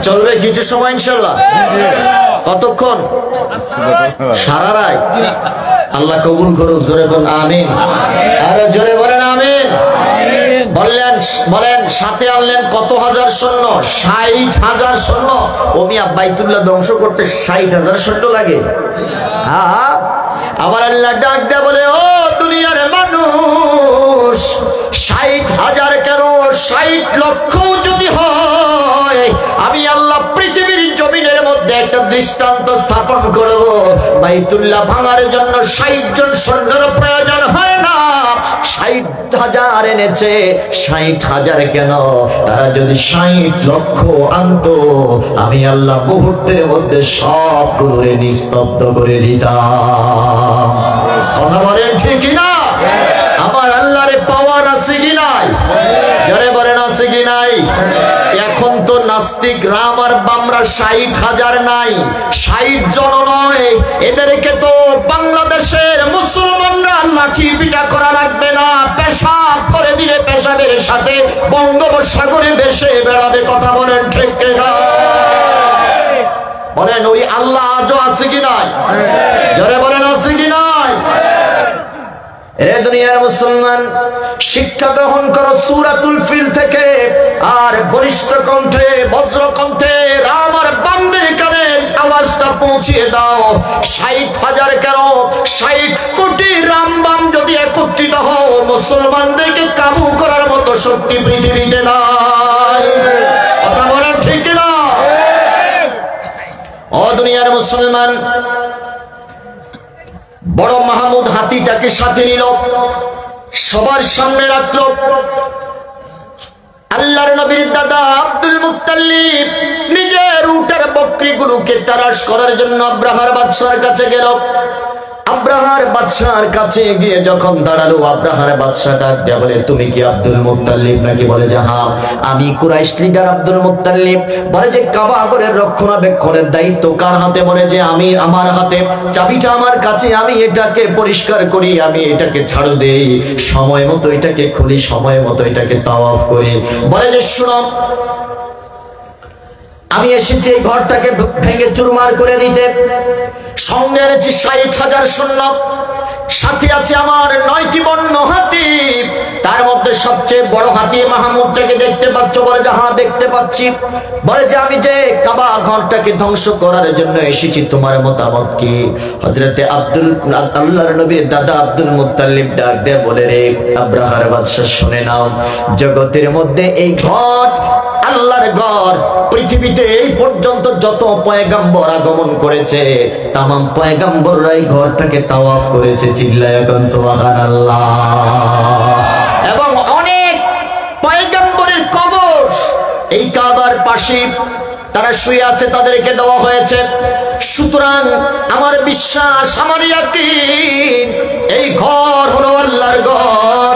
Speaker 1: চলবে কিছু সময় ইনশাল্লাহ। কতক্ষণ? সারা রাত? আল্লাহ কবুল করুক। জোরে বলেন আমিন। আরে জোরে বলেন আমিন। বলেন সাথে আনলেন কত হাজার সৈন্য? 60,000 সৈন্য। ও মিয়া বাইতুল্লাহ ধ্বংস করতে 60,000 সৈন্য লাগে? হ্যাঁ। আবার আল্লাহ ডাক দেয়া বলে, ও দুনিয়ার মানুষ, 60,000 কেন 60 লক্ষ যদি হয়, আমি আল্লাহ পৃথিবীর জমিনের মধ্যে একটা দৃষ্টান্ত স্থাপন করব। বাইতুল্লাহ ভাঙার জন্য 60 জন সৈন্যের প্রয়োজন হয় না, 60,000 এনেছে। 60,000 কেন, তারা যদি 60 লক্ষ আনতো, আমি আল্লাহ মুহূর্তের মধ্যে সবগুলোরে নিস্তব্ধ করে দিতাম। কথা বলেন ঠিক না? আমার আল্লাহর পাওয়ার আছে কি নাই? যারা বলেন আছে কি নাই? এখন তো নাস্তিক রাম আর বামরা 60,000 নাই, 60 জন নয়। এদেরকে তো বাংলাদেশের মুসলমানরা লাঠি পিটা করা লাগবে না, পেশাব করে দিলে পেশাবের সাথে বঙ্গোপসাগরে ভেসে বেড়াবে। কথা বলেন ঠিক না? বলেন ওই আল্লাহ আজও আছে কি নাই? যারা বলেন আছে কি নাই? রে দুনিয়ার মুসলমান, শিক্ষা গ্রহণ করো সূরাতুল ফিল থেকে, আর বলিষ্ঠ কণ্ঠে বজ্র কণ্ঠে রাম আর বামদের কানে আওয়াজটা পৌঁছিয়ে দাও। 60,000 কেন, 60 কোটি রাম বাম যদি একত্রিত হও, মুসলমানদেরকে কাবু করার মতো শক্তি পৃথিবীতে নাই। কথা বলেন ঠিক না? ও দুনিয়ার মুসলমান, বড় মাহমুদ হাতিটাকে সাথে নিল, সবার সামনে রাখলো। আল্লাহর নবীর দাদা আব্দুল মুত্তালিব নিজের উটের বকরিগুলোকে তালাশ করার জন্য আব্রাহার বাদশার কাছে গেল। আব্রাহার বাদশার কাছে গিয়ে যখন দাঁড়ালো, আব্রাহার বাদশা ডাক দেয়া বলে, তুমি কি আব্দুল মুত্তালিব নাকি? বলে যে হ্যাঁ, আমি কুরাইশ লিডার আব্দুল মুত্তালিব। বলে যে কাবা ঘরের রক্ষণাবেক্ষণের দায়িত্ব কার হাতে? বলে যে আমি, আমার হাতে। চাবিটা আমার কাছে, আমি এটাকে পরিষ্কার করি, আমি এটাকে ঝাড়ু দেই, সময় মতো এটাকে খুলি, সময় মতো এটাকে তাওয়াফ করি। বলে যে শুনো, আমি এসেছি এই ঘরটাকে ভেঙে চুরমার করে দিতে। সঙ্গে এনেছি 60,000 সৈন্য, সাথে আছে আমার 9টি বন্য হাতি। তার মধ্যে সবচেয়ে বড় হাতি মাহমুদটাকে দেখতে পাচ্ছ? বলে যে হ্যাঁ দেখতে পাচ্ছি। বলে যে আমি যে কাবা ঘরটাকে ধ্বংস করার জন্য এসেছি, তোমার মতামত কি? হযরতে আল্লাহর নবীর দাদা আব্দুল মুত্তালিব ডাক দিয়ে বলে, রে আব্রাহার বাদশা শুনে নাও, জগতের মধ্যে এই ঘর আল্লাহর ঘর। পৃথিবীতে এই পর্যন্ত যত পয়গাম্বর আগমন করেছে, তামাম পয়গাম্বররা এই ঘরটাকে তাওয়াফ করেছে। চিল্লায়া এখন সুবহানাল্লাহ। এবং অনেক পয়গাম্বরের কবর এই কাবার পাশে তারা শুয়ে আছে, তাদেরকে দেওয়া হয়েছে। সুতরাং আমার বিশ্বাস, আমার ইয়াকিন, এই ঘর হলো আল্লাহর ঘর।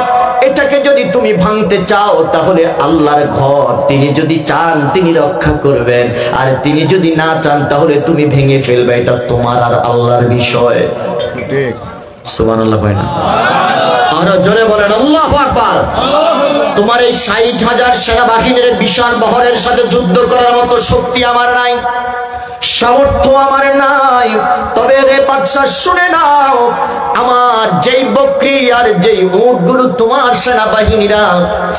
Speaker 1: এটাকে যদি তুমি ভাঙতে চাও, তাহলে আল্লাহর ঘর তিনি যদি চান তিনি রক্ষা করবেন, আর তিনি যদি না চান তাহলে তুমি ভেঙে ফেলবে। এটা তোমার আর আল্লাহর বিষয়। ঠিক সুবহানাল্লাহ। হয় না? আর জোরে বলেন আল্লাহু আকবার। তোমার এই 60,000 সেনাবাহিনীর বিশাল বহরের সাথে যুদ্ধ করার মতো শক্তি আমার নাই, সামর্থ্য আমার নাই। তবে রে বাদশা শুনে নাও, আমার যেই বকরি আর যেই উটগুলো তোমার সেনাবাহিনীরা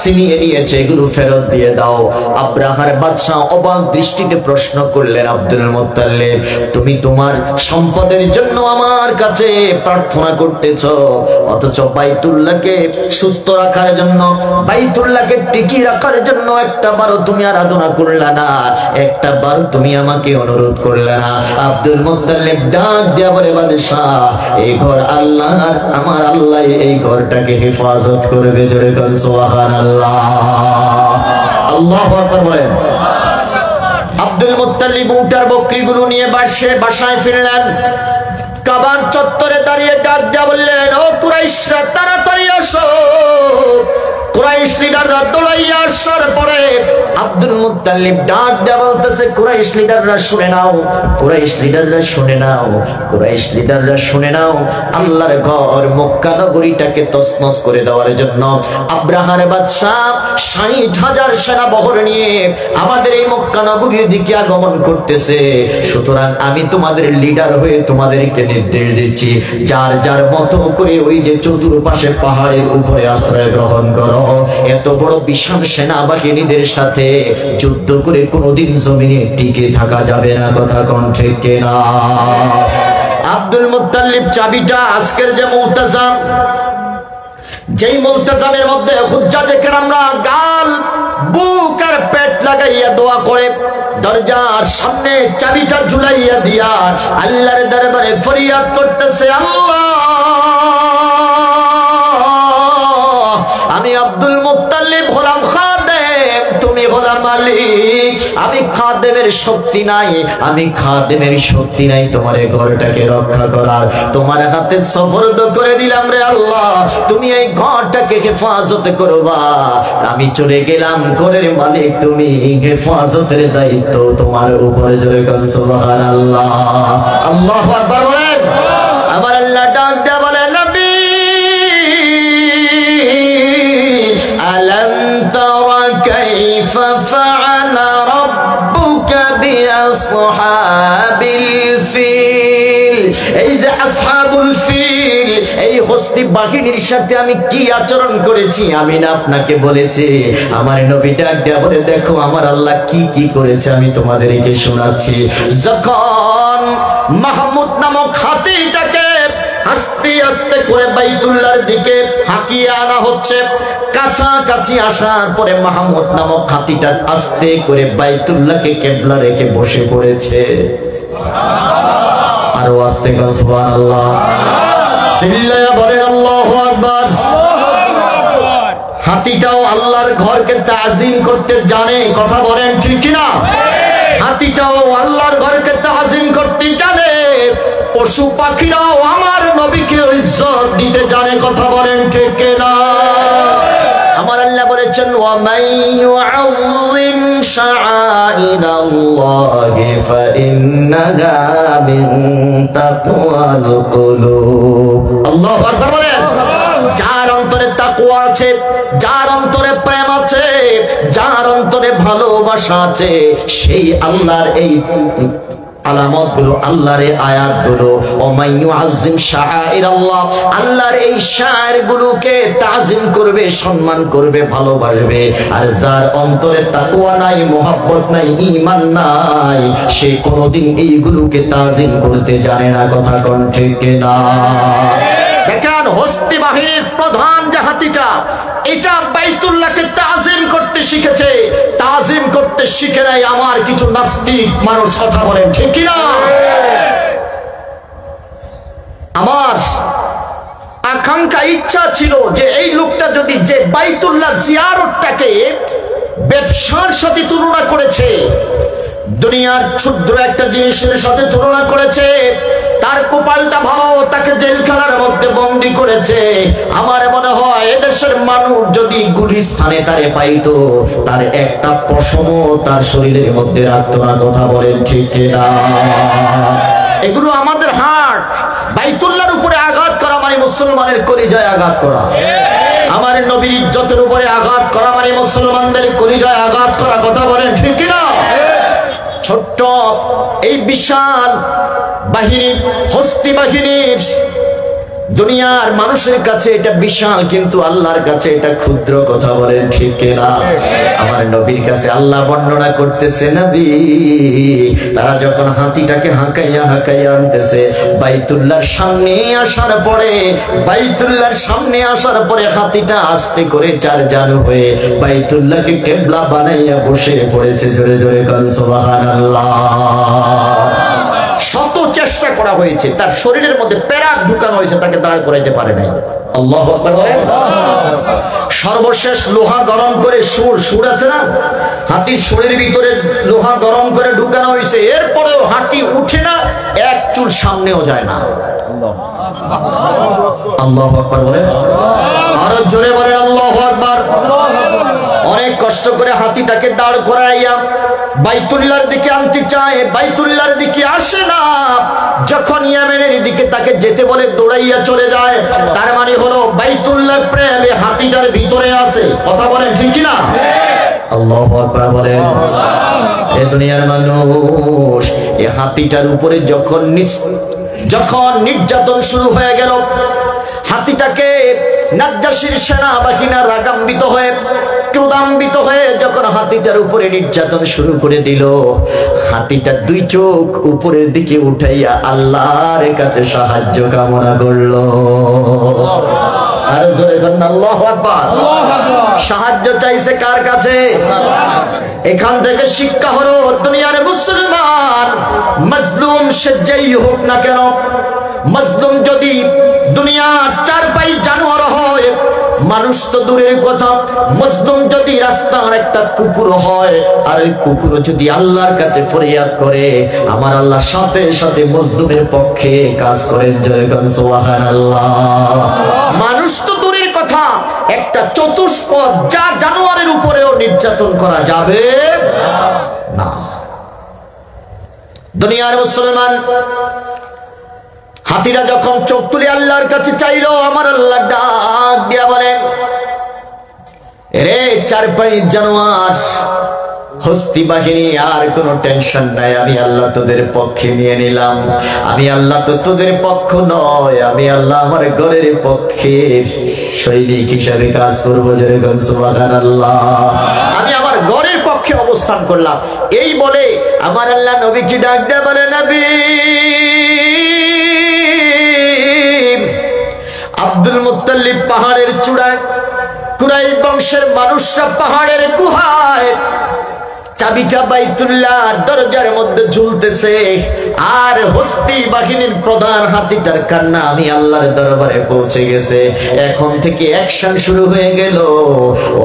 Speaker 1: ছিনিয়ে নিয়েছে, এগুলো ফেরত দিয়ে দাও। আব্রাহার বাদশা অবাক দৃষ্টিতে প্রশ্ন করলেন, আব্দুল মুত্তালিব, তুমি তোমার সম্পদের জন্য আমার কাছে প্রার্থনা করতেছো, অথচ বাইতুল্লাহকে সুস্থ রাখার জন্য, বাইতুল্লাহকে টিকিয়ে রাখার জন্য একটা বারও তুমি আরাধনা করলে না, একটা বার তুমি আমাকে অনুরোধ করলে না। আব্দুল মুত্তালিব ডাক দিয়া বলে, বাদশা, এই ঘর আল্লাহর, আমার আল্লাহ এই ঘরটাকে হেফাজত করবে। জোরে বল সুবহানাল্লাহ। আল্লাহু আকবার বলেন। আব্দুল মুত্তালিব উটার বকরিগুলো নিয়ে বাসায় ফিরলেন। কাবার চত্বরে দাঁড়িয়ে ডাক দিয়া বললেন, ও কুরাইশ কুরাইশরা তাড়াতাড়ি আসো। কুরাইশ লিডাররা দৌড়াইয়া আসার পরে আব্দুল মুত্তালিব ডাক দিয়ে বলতেছে, কুরাইশ লিডাররা শুনে নাও, কুরাইশ লিডাররা শুনে নাও, কুরাইশ লিডাররা শুনে নাও, আল্লাহর ঘর মক্কা নগরীটাকে তছনছ করে দেওয়ার জন্য আব্রাহার বাদশা ৬০,০০০ সেনা বহর নিয়ে আমাদের এই মক্কা নগরীর দিকে আগমন করতেছে। সুতরাং আমি তোমাদের লিডার হয়ে তোমাদেরকে নির্দেশ দিচ্ছি, যার যার মতো করে ওই যে চতুর্পাশে পাহাড়ের উপরে আশ্রয় গ্রহণ করো। এত বড় বিশাল সেনাবাহিনীদের সাথে যুদ্ধ করে কোনোদিন জমিনে টিকে থাকা যাবে না, কথা কোন ঠিক কিনা? আব্দুল মুত্তালিব চাবিটা আজকের যে মুলতাজাম, যেই মুলতাজামের মধ্যে হুজ্জাজে কেরামরা গাল, বুক আর পেট লাগাইয়া দোয়া করে দরজার সামনে চাবিটা ঝুলাইয়া দিয়া আল্লাহর দরবারে ফরিয়াদ করতেছে, আল্লাহ আমি আব্দুল মুত্তালিব গোলাম খাদেম, তুমি গোলাম মালিক, আমি খাদেমের শক্তি নাই, আমি খাদেমের শক্তি নাই তোমার এই ঘরটাকে রক্ষা করার। তোমার হাতে সুপর্দ করে দিলাম রে আল্লাহ, তুমি এই ঘরটাকে হেফাজত করবা। আমি চলে গেলাম, ঘরের মালিক তুমি, হেফাজতের দায়িত্ব তোমার উপরে। জোরে বল সুবহানাল্লাহ। আল্লাহু আকবার বলেন। আমার আল্লাহ ডাক দেয়া বলে, নবী ألم تر كيف فعل ربك بأصحاب الفيل। এই যে আসহাবুল ফিল, এই হস্তি বাহিনীর সাথে আমি কি আচরণ করেছি আমি না আপনাকে বলেছি? আমার নবী ডাক দেয়া বলে, দেখো আমার আল্লাহ কি কি করেছে আমি তোমাদেরকে শোনাচ্ছি। যখন মাহমুদ নামক হাতিটাকে আস্তে আস্তে করে বাইতুল্লাহর দিকে হাঁকিয়ে আনা হচ্ছে, কাছাকাছি আসার পরে মাহমুদ নামক হাতিটা আস্তে করে বাইতুল্লাহকে কেবলা রেখে বসে পড়েছে। আরো আস্তে করে সুবহানাল্লাহ, চিল্লায়া বলেন আল্লাহু আকবার। হাতিটাও আল্লাহর ঘরকে তাজিম করতে জানে, কথা বলেন ঠিক কিনা? হাতিটাও আল্লাহর ঘরকে তাজিম করতে জানে। পশু পাখিরাও আমার নবীকে ইজ্জত দিতে জানে, কথা বলেন ঠিক কিনা? আমার আল্লাহ বলেছেন, ওয়া মান ইউআযযিম শাআইরাল্লাহি ফাইন্নাহা মিন তাকওয়াল কুলুব। আল্লাহু আকবার বলেন। যার অন্তরে তাকওয়া আছে, যার অন্তরে প্রেম আছে, যার অন্তরে ভালোবাসা আছে, সেই আল্লাহর এই আলামতগুলো, আল্লাহর এই আয়াতগুলো, ওমাই ইউআযযিম শাআইরাল্লাহ, আল্লাহর এই শাআইরগুলোকে তাজিম করবে, সম্মান করবে, ভালোবাসবে। আর যার অন্তরে তাকওয়া নাই, মুহাব্বত নাই, ঈমান নাই, সে কোনোদিন এইগুলোকে তাজিম করতে জানে না, কথা কোন ঠিক কিনা? দেখেন হস্তি বাহিনীর প্রধান যে হাতিটা, এটা বাইতুল্লাহকে তাজিম করতে শিখেছে, তাজিম করতে শিখে নাই আমার কিছু নাস্তিক মানুষ, কথা বলেন ঠিক কিনা? আমার আকাঙ্ক্ষা, ইচ্ছা ছিল যে এই লোকটা যদি যে বাইতুল্লাহ জিয়ারতটাকে ব্যবসার সাথে তুলনা করেছে, দুনিয়ার ক্ষুদ্র একটা জিনিসের সাথে তুলনা করেছে, তার কপালটা ভালো, তাকে জেলখানার মধ্যে বন্দী করেছে, আমার মনে হয় এদেশের মানুষ যদি গুলিস্থানে তারে পাইতো, তার একটা পশমও তার শরীরের মধ্যে রাখতো না, কথা বলেন ঠিক কিনা? এগুলো আমাদের হাট। বাইতুল্লাহর উপরে আঘাত করা মানে মুসলমানের কলিজায় আঘাত করা। আমার নবীর ইজ্জতের উপরে আঘাত করা মানে মুসলমানদের কলিজায় আঘাত করা, কথা বলেন ঠিক কিনা? ছোট্ট এই বিশাল বাহিনী, হস্তি বাহিনীর, দুনিয়ার মানুষের কাছে এটা বিশাল, কিন্তু আল্লাহর কাছে এটা ক্ষুদ্র, কথা বলেন ঠিক কিনা? আমার নবীর কাছে আল্লাহ বর্ণনা করতেছে, নবী তারা যখন হাতিটাকে হাঁকাইয়া হাঁকাইয়া আনতেছে, বাইতুল্লাহর সামনে আসার পরে, বাইতুল্লাহর সামনে আসার পরে হাতিটা আস্তে করে চারজানু হয়ে বাইতুল্লাহকে কেবলা বানাইয়া বসে পড়েছে। জোরে জোরে কান সুবহানাল্লাহ। শত চেষ্টা করা হয়েছে, তার শরীরের মধ্যে পেরাক ঢুকানো হয়েছে, তাকে দাঁড় করাইতে পারে নাই। আল্লাহু আকবার বলেন। সর্বশেষ লোহা গরম করে সুর আছে না, হাতির সুরের ভিতরে লোহা গরম করে ঢুকানো হয়েছে, এরপরেও হাতি উঠে না, এক চুল সামনেও যায় না। আল্লাহু আকবার বলে, আরো জোরে বলে আল্লাহু আকবার। অনেক কষ্ট করে হাতিটাকে দাঁড় করাইয়া বাইতুল্লাহর দিকে আনতে চায়, বাইতুল্লাহর দিকে আসে না। যখন ইয়েমেনের দিকে তাকে যেতে বলে দৌড়াইয়া চলে যায়। তার মানে হলো বাইতুল্লাহর প্রেম এই হাতিটার ভিতরে আছে। কথা বলেন ঠিক কি না? আল্লাহু আকবার বলেন। এই দুনিয়ার মানুষ এই হাতিটার উপরে যখন নির্যাতন শুরু হয়ে গেল, হাতিটাকে নাজ্জাশীর সেনাবাহিনীরা রাগান্বিত হয়ে ক্রোধান্বিত হয়ে যখন হাতিটার উপরে নির্যাতন শুরু করে দিল, হাতিটার দুই চোখ উপরের দিকে উঠাইয়া আল্লাহর কাছে সাহায্য কামনা করলো। আর জোরে বলেন আল্লাহু আকবার। সাহায্য চাইছে কার কাছে? এখান থেকে শিক্ষা হলো, দুনিয়ার মুসলমান মাজলুম সে যেই হোক না কেন, মাজলুম যদি দুনিয়ার চারপাই জানোয়ার হয়, মানুষ তো দূরের কথা, মাজলুম যদি রাস্তার একটা কুকুর হয়, আর ওই কুকুর যদি আল্লাহর কাছে ফরিয়াদ করে, আমার আল্লাহ সাথে সাথে মাজলুমের পক্ষে কাজ করেন। জয় করেন সুবহানাল্লাহ। মানুষ তো দূরের কথা, একটা চতুষ্পদ যা জানোয়ারের উপরেও নির্যাতন করা যাবে না। দুনিয়ার মুসলমান হাতিরা যখন চোখ তুলে আল্লাহর কাছে চাইলো, আমার আল্লাহ ডাক দিয়া বলে, রে চারপাই জানোয়ার হস্তি বাহিনী, আর কোনো টেনশন নাই, আমি আল্লাহ তোদের পক্ষে নিয়ে নিলাম। আমি আল্লাহ তো তোদের পক্ষ নয়, আমি আল্লাহ আমার ঘরের পক্ষে সৈনিক হিসাবে কাজ করবো। যেরকম সুবহানাল্লাহ, আমি আমার ঘরের পক্ষে অবস্থান করলাম। এই বলে আমার আল্লাহ নবীকে ডাক দেয়া বলে, নবী আব্দুল মুত্তালিব পাহাড়ের চূড়ায়, কুরাইশ বংশের মানুষরা পাহাড়ের গুহায় চাবিটা বাইতুল্লাহর দরজার মধ্যে ঝুলতেছে, আর হস্তি বাহিনীর প্রধান হাতিটার কান্না আমি আল্লাহর দরবারে পৌঁছে গেছে। এখন থেকে অ্যাকশন শুরু হয়ে গেল।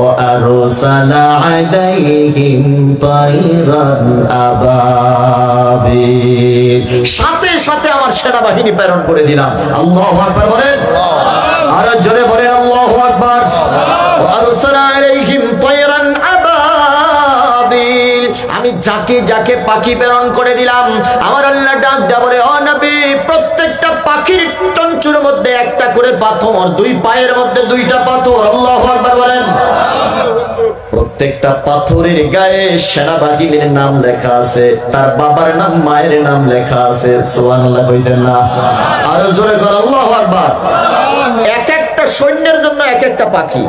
Speaker 1: ও আরসালা আলাইহিম তাইরান আবাবিল, সাথে সাথে আমার সেনাবাহিনী প্রেরণ করে দিলাম। আল্লাহু আকবার বলেন, আর জোরে বলেন আল্লাহু আকবার। ও আরসালা আলাইহিম তাইরান আবাবিল, আমি যাকে যাকে পাখি প্রেরণ করে দিলাম। আমার আল্লাহ ডাক দেয়া বলে, ও নবী প্রত্যেকটা পাখির টঞ্চুর মধ্যে একটা করে পাথর, দুই পায়ের মধ্যে দুইটা পাথর। আল্লাহু আকবার বলেন। প্রত্যেকটা পাথরের গায়ে সেনাবাহিনীর নাম লেখা আছে, তার বাবার নাম মায়ের নাম লেখা আছে। সুবহানাল্লাহ কইতেন না? আর জোরে কর আল্লাহু আকবার। এক একটা সৈন্যের জন্য এক একটা পাখি,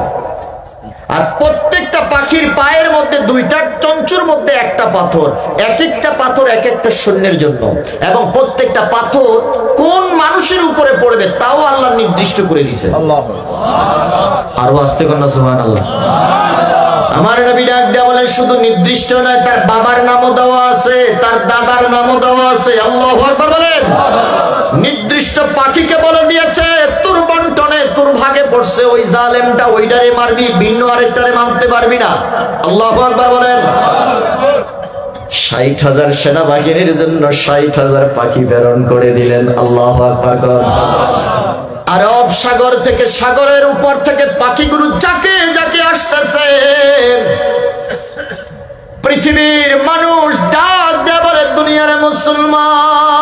Speaker 1: আর প্রত্যেকটা পাখির পায়ের মধ্যে দুইটা, টঞ্চুর মধ্যে একটা পাথর। এক একটা পাথর এক একটা সৈন্যের জন্য, এবং প্রত্যেকটা পাথর কোন মানুষের উপরে পড়বে তাও আল্লাহ নির্দিষ্ট করে দিয়েছে। আরো আস্তে কর না সুবহানাল্লাহ। আমার নবী ডাক দেয়া বলে, শুধু নির্দিষ্ট নয়, তার বাবার নামও দেওয়া আছে, তার দাদার নামও দেওয়া আছে। আল্লাহু আকবার বলেন। নির্দিষ্ট পাখিকে বলে দিয়েছে, তোর বন্টনে তোর ভাগে পড়ছে, ওই জালেমটা ওইটারে মারবি, ভিন্ন আরেকটারে মারতে পারবি না। আল্লাহু আকবার বলেন। ৬০,০০০ সেনাবাহিনীর জন্য ৬০,০০০ পাখি প্রেরণ করে দিলেন। আল্লাহু আকবার। আরব সাগর থেকে, সাগরের উপর থেকে পাখিগুলো যাকে যাকে আসতেছে, পৃথিবীর মানুষ ডাক দেয়া বলে, দুনিয়ার মুসলমান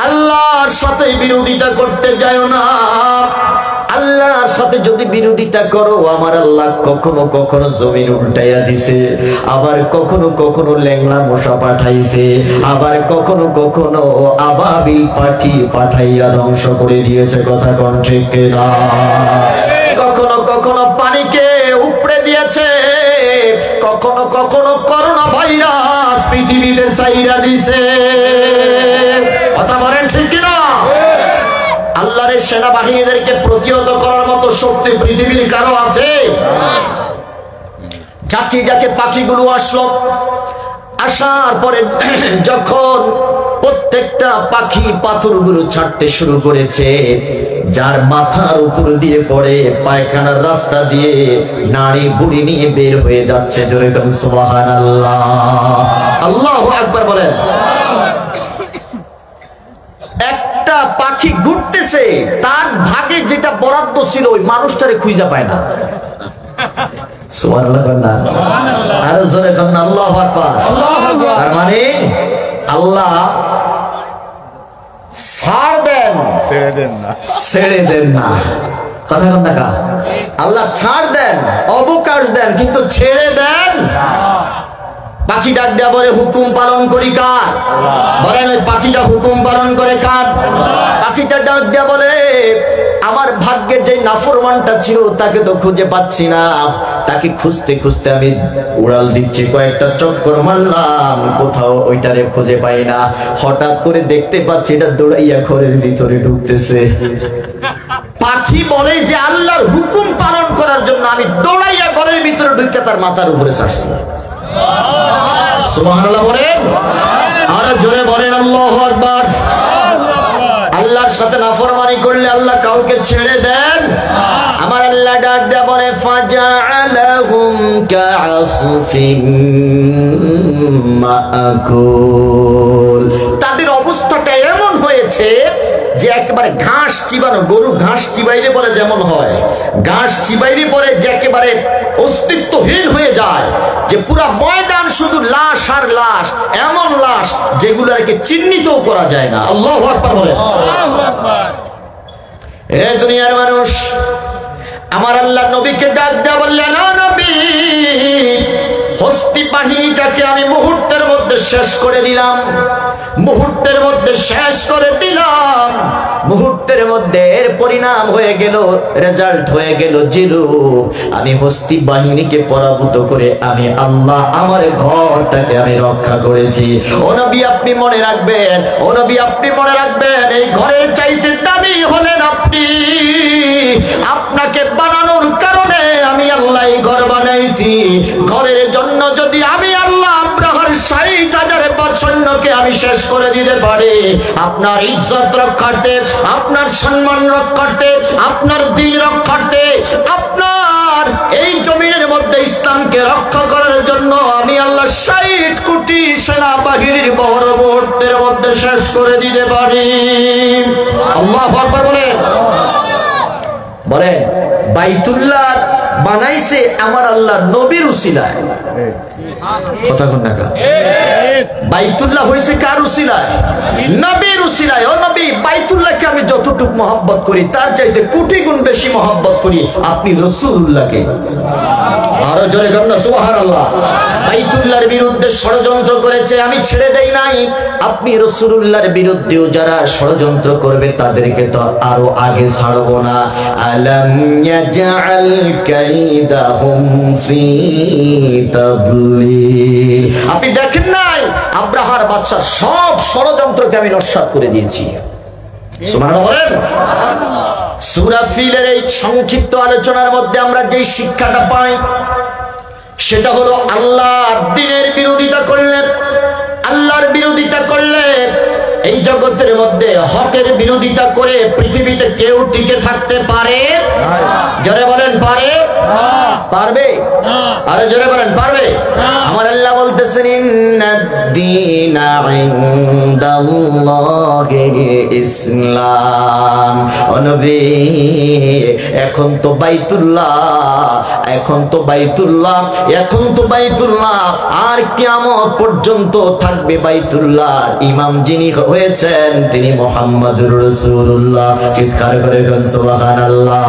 Speaker 1: আল্লাহর সাথে বিরোধিতা করতে যায় না। আল্লাহর সাথে যদি বিরোধিতা করো, আমার আল্লাহ কখনো কখনো জমিন উল্টাইয়া দিছে, আবার কখনো কখনো ল্যাংড়া মশা পাঠাইছে, আবার কখনো কখনো আবাবিল পাখি পাঠাইয়া ধ্বংস করে দিয়েছে। কথা কোন ঠিক না? কখনো কখনো পানিকে উপড়ে দিয়েছে, কখনো কখনো করোনা ভাইরাস পৃথিবীতে ছাইরা দিছে। কথা বলেন ঠিক না? আল্লাহর সেনাবাহিনীদেরকে প্রতিহত করার মতো শক্তি পৃথিবীর কারো আছে? যাকে যাকে পাখিগুলো আসলো, আসার পরে যখন প্রত্যেকটা পাখি পাথরগুলো ছাড়তে শুরু করেছে, যার মাথার উপর দিয়ে পড়ে পায়খানার রাস্তা দিয়ে নাড়ি বুড়ি নিয়ে বের হয়ে যাচ্ছে। জোরে কোন সুবহানাল্লাহ, আল্লাহু আকবার বলেন। একটা পাখি ঘুরতেছে, তার ভাগে যেটা বরাদ্দ ছিল ওই মানুষটারে খুঁজে পায় না। সুবহানাল্লাহ না, আর জোরে কোন আল্লাহু আকবার। তার মানে আল্লাহ ছাড় দেন, ছেড়ে দেন না। কথা কোন দেখা, আল্লাহ ছাড় দেন, অবকাশ দেন, কিন্তু ছেড়ে দেন। পাখি ডাক দেয়া বলে হুকুম পালন করি কার? বলেন ওই পাখিটা হুকুম পালন করে কার? পাখিটা ডাক দেয়া বলে আমার ভাগ্যে যে নাফরমানটা ছিল তাকে তো খুঁজে পাচ্ছি না, তাকে খুঁজতে খুঁজতে আমি উড়াল দিচ্ছি, কয়েকটা চক্কর মারলাম, কোথাও ওইটারে খুঁজে পাই না। হঠাৎ করে দেখতে পাচ্ছি এটা দৌড়াইয়া ঘরের ভিতরে ঢুকতেছে। পাখি বলে যে আল্লাহর হুকুম পালন করার জন্য আমি দৌড়াইয়া ঘরের ভিতরে ঢুকে তার মাথার উপরে ছাড়ছি। সুবহানাল্লাহ বলেন, আর জোরে বলেন আল্লাহু আকবার। আল্লাহর সাথে নাফরমানি করলে আল্লাহ কাউকে ছেড়ে দেন? আমার আল্লাহ ডাক দেয়া বলে ফাজআলাহুম কাআসফিন মাআকুল। তাদের অবস্থাটা এমন হয়েছে যে একেবারে ঘাস চিবানো, গরু ঘাস চিবাইলে পরে যেমন হয়, ঘাস চিবাইলে পরে যে একেবারে অস্তিত্বহীন হয়ে যায়, যে পুরা ময়দান শুধু লাশ আর লাশ, এমন লাশ যেগুলোকে চিহ্নিতও করা যায় না। আল্লাহু আকবার বলেন। এ দুনিয়ার মানুষ, আমার আল্লাহ নবীকে ডাক দেয়া বললেন, ও নবী, হস্তি বাহিনীটাকে আমি মুহূর্তের মধ্যে শেষ করে দিলাম, মুহূর্তের মধ্যে শেষ করে দিলাম। মুহূর্তের মধ্যে এর পরিণাম হয়ে গেল, রেজাল্ট হয়ে গেল জিরো। আমি হস্তি বাহিনীকে পরাভূত করে আমি আল্লাহ আমার ঘরটাকে আমি রক্ষা করেছি। ও নবী আপনি মনে রাখবেন, ও নবী আপনি মনে রাখবেন, এই ঘরের চাইতে দামি হলেন আপনি। আপনাকে বানানোর কারণে আমি আল্লাহ এই ঘর বানাইছি। ঘরের জন্য যদি আমি আল্লাহ আব্রাহার ৬০,০০০ সৈন্যকে আমি শেষ করে দিতে পারি, আপনার ইজ্জত রক্ষার্থে, আপনার সম্মান রক্ষার্থে, আপনার দিন রক্ষার্থে, আপনার এই জমিনের মধ্যে ইসলামকে রক্ষা করার জন্য আমি আল্লাহ ৬০ কোটি সেনাবাহিনীর বহর মুহূর্তের মধ্যে শেষ করে দিতে পারি। আল্লাহু আকবার বলেন। বলেন বাইতুল্লাহ বানাইছে আমার আল্লাহ নবীর উসিলায়। কথা কোন না, বাইতুল্লাহ হইছে কার উসিলায়? নবীর উসিলায়। ও নবী, বাইতুল্লাহকে আমি যতটুকু মহব্বত করি তার চাইতে কোটি গুণ বেশি মহব্বত করি আপনি রাসূলুল্লাহকে। আরো জোরে বলেন সুবহানাল্লাহ। বাইতুল্লাহর বিরুদ্ধে ষড়যন্ত্র করেছে, আমি ছেড়ে দেই নাই। আপনি রাসূলুল্লাহর বিরুদ্ধেও যারা ষড়যন্ত্র করবে তাদেরকে তো আরো আগে ছাড়বো না। আলাম ইয়াজআল কাইদাহুম ফি তাদলিল। আপনি দেখেন নাই আব্রাহার বাদশার সব ষড়যন্ত্রকে আমি নস্যাৎ করে দিয়েছি। সুবহানাল্লাহ বলেন। সূরা ফিলের এই সংক্ষিপ্ত আলোচনার মধ্যে আমরা যে শিক্ষাটা পাই সেটা হলো আল্লাহর দ্বীনের বিরোধিতা করলে, আল্লাহর বিরোধিতা করলে এই জগতের মধ্যে হকের বিরোধিতা করে পৃথিবীতে কেউ টিকে থাকতে পারে? জোরে বলেন পারে? পারবে? আরে জোরে বলেন পারবে? আমার আল্লাহ বলতেছেন ইন্নাদ-দীনা ইনদাল্লাহিল ইসলাম। ও নবী, এখন তো বাইতুল্লাহ, এখন তো বাইতুল্লাহ, এখন তো বাইতুল্লাহ, আর কিয়ামত পর্যন্ত থাকবে বাইতুল্লাহ। ইমাম যিনি হয়েছেন তিনি মুহাম্মদুর রাসূলুল্লাহ। চিৎকার করে বলেন সুবহানাল্লাহ।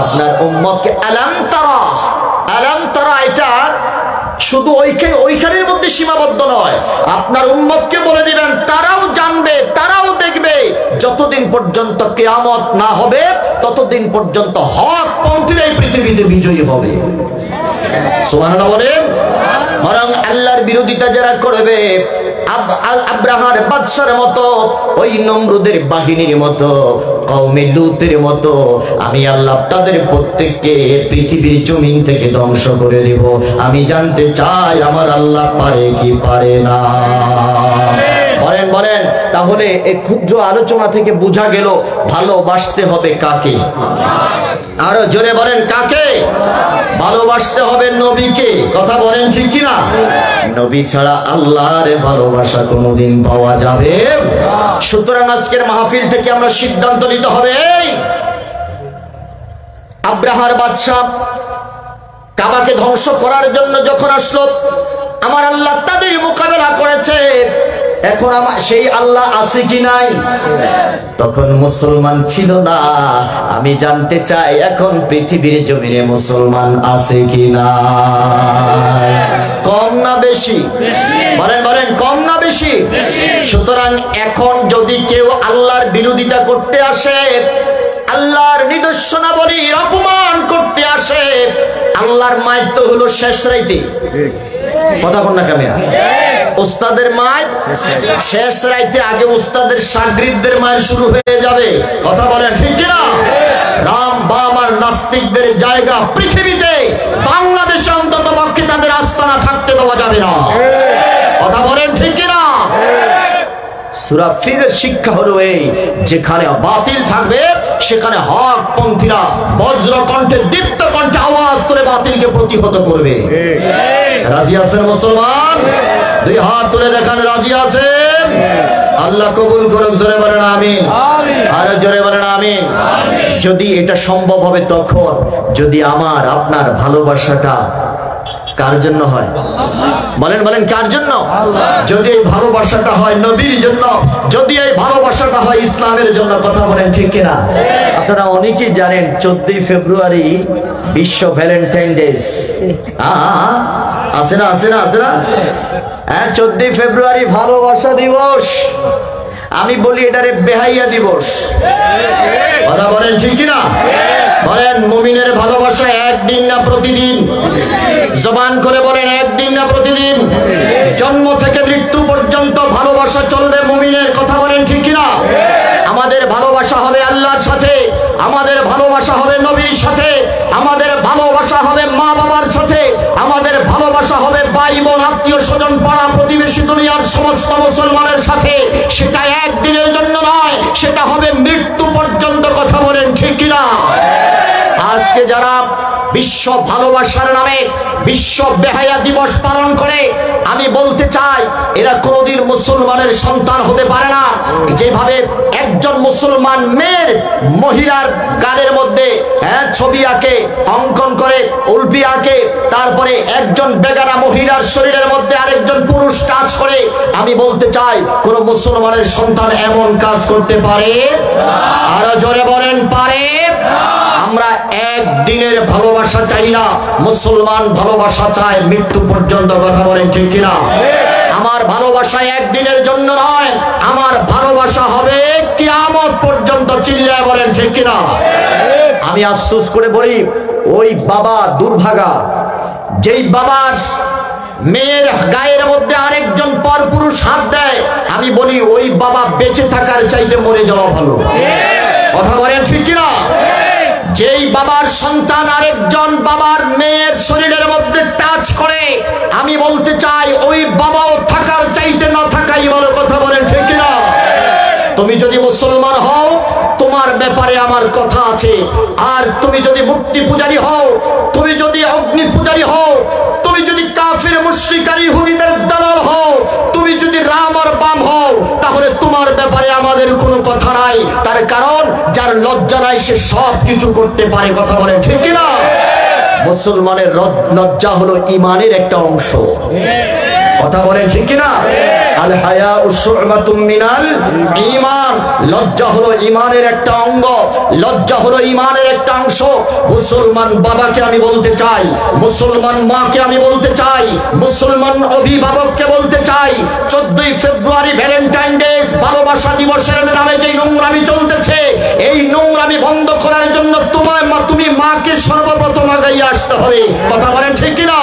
Speaker 1: আপনার উম্মতকে আলাম তারা, আলাম তারা এটা শুধু ওইখানের মধ্যে সীমাবদ্ধ নয়, আপনার উম্মতকে বলে দিবেন, তারাও জানবে, তারাও দেখবে। যতদিন পর্যন্ত কিয়ামত না হবে ততদিন পর্যন্ত হক পন্থীরাই পৃথিবীতে বিজয়ী হবে। সুবহানাল্লাহ বলেন। বরং আল্লাহর বিরোধিতা যারা করবে, আব্রাহার বাদশার মতো, ওই নমরুদের বাহিনীর মতো, কওমে লূতের মতো, আমি আল্লাহ তাদের প্রত্যেককে পৃথিবীর জমিন থেকে ধ্বংস করে দেব। আমি জানতে চাই আমার আল্লাহ পারে কি পারে না? বলেন বলেন তাহলে এই ক্ষুদ্র আলোচনা থেকে বোঝা গেল ভালোবাসতে হবে কাকে? আরো জোরে বলেন কাকে? ভালোবাসতে হবে নবীকে। কথা বলেন ঠিক কিনা? নবী ছাড়া আল্লাহর ভালোবাসা কোনোদিন পাওয়া যাবে। সুতরাং আজকের মাহফিল থেকে আমরা সিদ্ধান্ত নিতে হবে, আব্রাহার বাদশা কাবাকে ধ্বংস করার জন্য যখন আসলো, আমার আল্লাহ তাদের মোকাবেলা করেছে। এখন আমার সেই আল্লাহ আছে কি নাই? তখন মুসলমান ছিল না। আমি জানতে চাই এখন পৃথিবীর জমিনে মুসলমান আছে কি না? কম না বেশি? বলেন বলেন, কম না বেশি? সুতরাং এখন যদি কেউ আল্লাহর বিরোধিতা করতে আসে, আল্লাহর নিদর্শনাবলীর অপমান করতে আসে, আল্লাহর মায়ের তো হলো শেষ রাইতে। কথা বল না কেন? উস্তাদের মায়ের শেষ রাইতে, আগে উস্তাদের শাগরিদদের মায়ের শুরু হয়ে যাবে। কথা বলেন ঠিক কিনা? রাম বাম আর নাস্তিকদের জায়গা পৃথিবীতে, বাংলাদেশে অন্তত পক্ষে তাদের আস্তানা থাকতে দেওয়া যাবে না। কথা বলেন ঠিক কিনা? সূরা ফিরের শিক্ষা হলো এই, যেখানে বাতিল থাকবে সেখানে হক পন্থীরা বজ্র কণ্ঠে দীপ্ত কণ্ঠে আওয়াজ করে বাতিলকে প্রতিহত করবে। রাজি আছেন মুসলমান? দুই হাত তুলে দেখান রাজি আছেন? আল্লাহ কবুল করুক। জোরে বলেন আমিন। আর জোরে বলেন আমিন। যদি এটা সম্ভব হবে তখন, যদি আমার আপনার ভালোবাসাটা কার জন্য হয়? বলেন বলেন, কার জন্য? যদি এই ভালোবাসাটা হয় নবীর জন্য, যদি এই ভালোবাসাটা হয় ইসলামের জন্য। কথা বলেন ঠিক কিনা? আপনারা অনেকেই জানেন 14 ফেব্রুয়ারি বিশ্ব ভ্যালেন্টাইন ডে। আছে না? আছে না? আছে না? হ্যাঁ, 14 ফেব্রুয়ারি ভালোবাসা দিবস। আমি বলি এটারে বেহাইয়া দিবস। কথা বলেন ঠিক কিনা? বলেন, মুমিনের ভালোবাসা একদিন না প্রতিদিন? জবান করে বলেন, একদিন না প্রতিদিন? জন্ম থেকে মৃত্যু পর্যন্ত ভালোবাসা চলবে মুমিনের। কথা বলেন ঠিক কিনা? আমাদের ভালোবাসা হবে আল্লাহর সাথে, আমাদের ভালোবাসা হবে নবীর সাথে, আমাদের ভালোবাসা হবে মা বাবার সাথে, আমাদের ভালোবাসা হবে ভাই বোন আত্মীয় স্বজন পাড়া প্রতিবেশী দুনিয়ার সমস্ত মুসলমানের সাথে। সেটা একদিনের জন্য নয়, সেটা হবে মৃত্যু পর্যন্ত। কথা বলেন ঠিক কিনা? আজকে যারা বিশ্ব ভালোবাসার নামে বিশ্ব বেহায়া দিবস পালন করে, আমি বলতে চাই এরা কোনোদিন মুসলমানের সন্তান হতে পারে না। যেভাবে একজন মুসলমান মেয়ের মহিলার গালের মধ্যে ছবি আঁকে, অঙ্কন করে, উল্পি আঁকে, তারপরে একজন বেগানা মহিলার শরীরের মধ্যে আরেকজন পুরুষ টাচ করে, আমি বলতে চাই কোন মুসলমানের সন্তান এমন কাজ করতে পারে? আরো জোরে বলেন, পারে? আমরা একদিনের ভালোবাসা চাই না, মুসলমান ভালোবাসা চায় মৃত্যু পর্যন্ত। কথা বলেন ঠিক কিনা? আমার ভালোবাসা একদিনের জন্য নয়, আমার ভালোবাসা হবে কিয়ামত পর্যন্ত। চিল্লায় বলেন ঠিক কিনা? আমি আফসোস করে বলি, ওই বাবা দুর্ভাগা, যেই বাবার মেয়ের গায়ের মধ্যে আরেকজন পরপুরুষ হাত দেয়, আমি বলি ওই বাবা বেঁচে থাকার চাইতে মরে যাওয়া ভালো। কথা বলেন ঠিক কিনা? যেই বাবার সন্তান আরেকজন বাবার মেয়ের শরীরের মধ্যে টাচ করে, আমি বলতে চাই ওই বাবাও থাকার চাইতে না থাকাই ভালো। কথা বলেন ঠিক কিনা? তুমি যদি মুসলমান হও, তোমার ব্যাপারে আমার কথা আছে। আর তুমি যদি মূর্তি পূজারী হও, তুমি যদি অগ্নি পূজারী হও, তুমি যদি কাফির মুশরিক আর ইহুদিদের দালাল হও, তুমি যদি রাম আর বাম হও, তাহলে তোমার ব্যাপারে আমাদের কোনো কথা নাই। তার কারণ যার লজ্জা নাই সে সব কিছু করতে পারে। কথা বলেন ঠিক কিনা? মুসলমানের লজ্জা হলো ঈমানের একটা অংশ। কথা বলেন ঠিক কিনা? আল হায়াউ শু'বাতুম মিনাল ঈমান। লজ্জা হলো ঈমানের একটা অঙ্গ, লজ্জা হলো ঈমানের একটা অংশ। মুসলমান বাবাকে আমি বলতে চাই, মুসলমান মাকে আমি বলতে চাই, মুসলমান অভিভাবককে বলতে চাই, 14 ফেব্রুয়ারি ভ্যালেন্টাইন ডে ভালোবাসা দিবসের নামে যে নোংরামি চলতেছে, এই নোংরামি বন্ধ করার জন্য তুমি মাকে সর্বপ্রথম আগাইয়ে আসতে হবে। কথা বলেন ঠিক কিনা?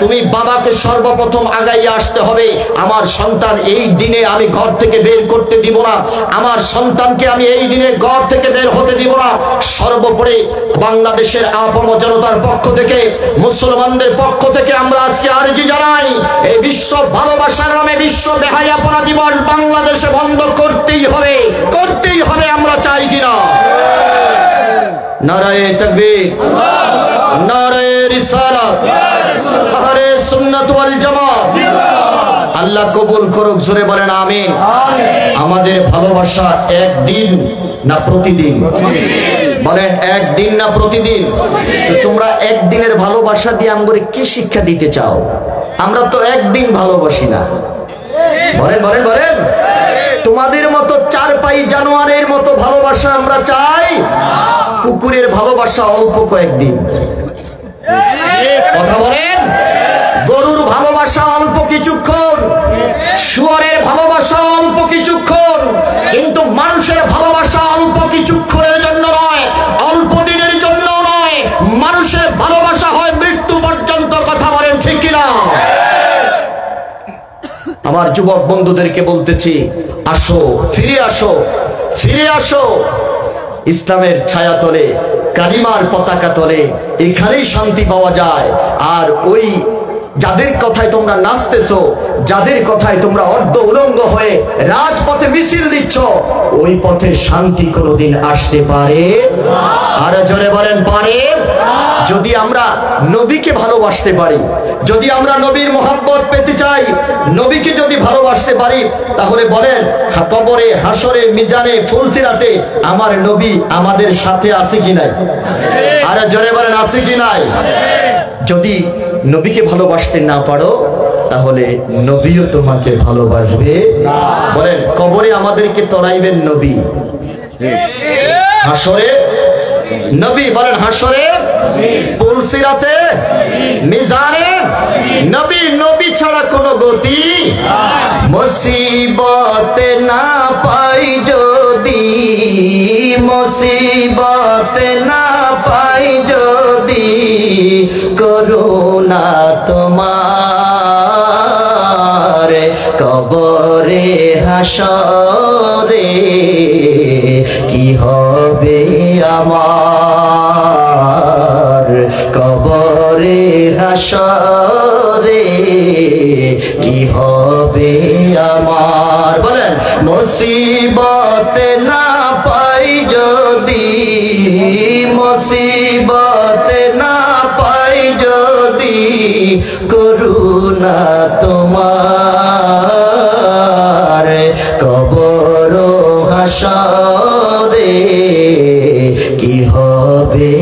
Speaker 1: তুমি বাবাকে সর্বপ্রথম আগাইয়ে আসতে হবে। আমার সন্তান এই দিনে আমি ঘর থেকে বের করতে দিব না, আমার সন্তানকে আমি এই দিনে ঘর থেকে বের হতে দিব না। সর্বোপরি বাংলাদেশের আপামর জনতার পক্ষ থেকে, মুসলমানদের পক্ষ থেকে আমরা আজকে আরজি জানাই, এই বিশ্ব ভালোবাসার নামে বিশ্ব বেহায়াপনা দিবস বাংলাদেশে বন্ধ করতেই হবে, করতেই হবে। আমরা চাই কিনা? নারায়ে তাকবীর, নারায়ে রিসালাত, আহলে সুন্নাত ওয়াল জামাত। আল্লাহ কবুল করুক, জোরে বলেন আমিন। আমাদের ভালোবাসা একদিন না প্রতিদিন? বলেন একদিন না প্রতিদিন? তো তোমরা একদিনের ভালোবাসা দিয়ে আমগরে কি শিক্ষা দিতে চাও? আমরা তো একদিন ভালোবাসি না। বলেন বলেন বলেন। তোমাদের মতো চার পাই জানোয়ারের মতো ভালোবাসা আমরা চাই। কুকুরের ভালোবাসা অল্প কয়েকদিন। কথা বলেন। গরুর ভালোবাসা অল্প কিছুক্ষণ, শুয়োরের ভালোবাসা অল্প কিছুক্ষণ, কিন্তু মানুষের ভালোবাসা অল্প কিছুক্ষণের জন্য নয়, অল্প দিনের জন্য নয়। মানুষের ভালোবাসা হয় মৃত্যু পর্যন্ত। কথা বলেন ঠিক কিনা? আমার যুবক বন্ধুদেরকে বলতেছি, আসো, ফিরে আসো, ফিরে আসো ইসলামের ছায়া তলে, কালিমার পতাকা তলে। এখানেই শান্তি পাওয়া যায়। আর ওই যাদের কথায় তোমরা নাচতেছো, যাদের কথায় তোমরা অর্ধ উলঙ্গ হয়ে রাজপথে মিছিল দিচ্ছ, ওই পথে শান্তি কোনোদিন আসতে পারে? আর জোরে বলেন পারে? যদি আমরা নবীকে ভালোবাসতে পারি, যদি আমরা নবীর মোহাব্বত পেতে চাই, নবীকে যদি ভালোবাসতে পারি, তাহলে বলেন কবরে, হাসরে, মিজানে, ফুলসিরাতে আমার নবী আমাদের সাথে আছে কি নাই? আর জোরে বলেন আছে কি নাই? যদি নবীকে ভালোবাসতে না পারো, তাহলে নবীও তোমাকে ভালোবাসবে। বলেন কবরে আমাদেরকে তরাইবেন নবী, হাসরে নবী, বলেন হাসরে, পুলসিরাতে, মিজানে নবী। নবী ছাড়া কোনো গতি। মুসিবতে না পাই যদি, মুসিবতে না পাই যদি, করুণা তোমার কবরে হাসরে কি হবে আমার? কবরে হাসরে কি হবে আমার? বলেন মুসিবতে না পাই যদি, মুসিবতে না পাই যদি, করুণা তোমার কবর হাসরে কি হবে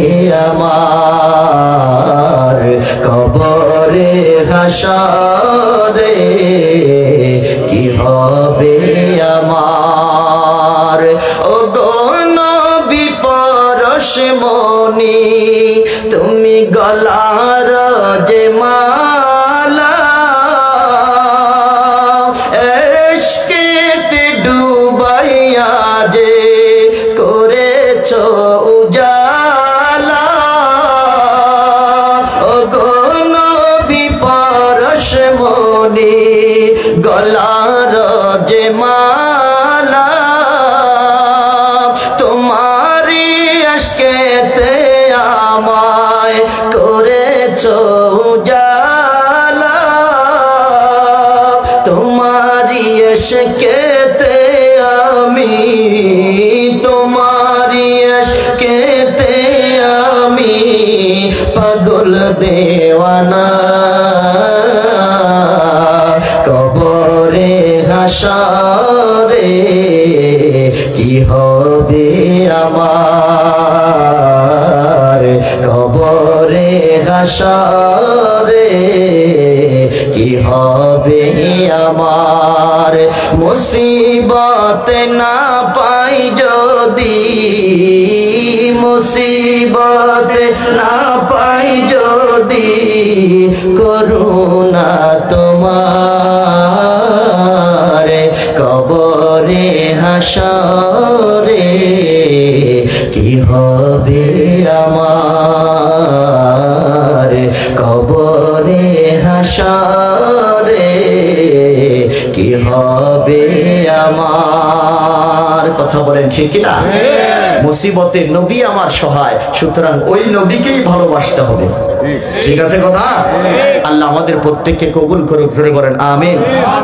Speaker 1: আমার? কবরে হাসরে কি হবে আমার? ও গো নবী পরশমণি, তুমি গলার যে মালা, এশকেতে ডুবাইয়া যে করেছ উজালা। ও গো নবী পরশমণি, গলার যে মালা, তোমারি আশকেতে আমায় করেছ উজালা। তোমারি আশকেতে আমি, তোমারি আশকেতে আমি পাগল দেওয়ানা। কবরে হাসরে কি হবে আমার? কবরে হাসরে কি হবে আমার? মুসিবতে না পাই যদি, মুসিবতে না পাই যদি, করুণা তোমার কবরে হাসরে কি হবে আমার? কবরে হাসরে কি হবে আমার। কথা বলেন ঠিক কি না? মুসিবতে নবী আমার সহায়, সুতরাং ওই নবীকেই ভালোবাসতে হবে। ঠিক আছে কথা? আল্লাহ আমাদের প্রত্যেককে কবুল করুক। জোরে করেন আমিন,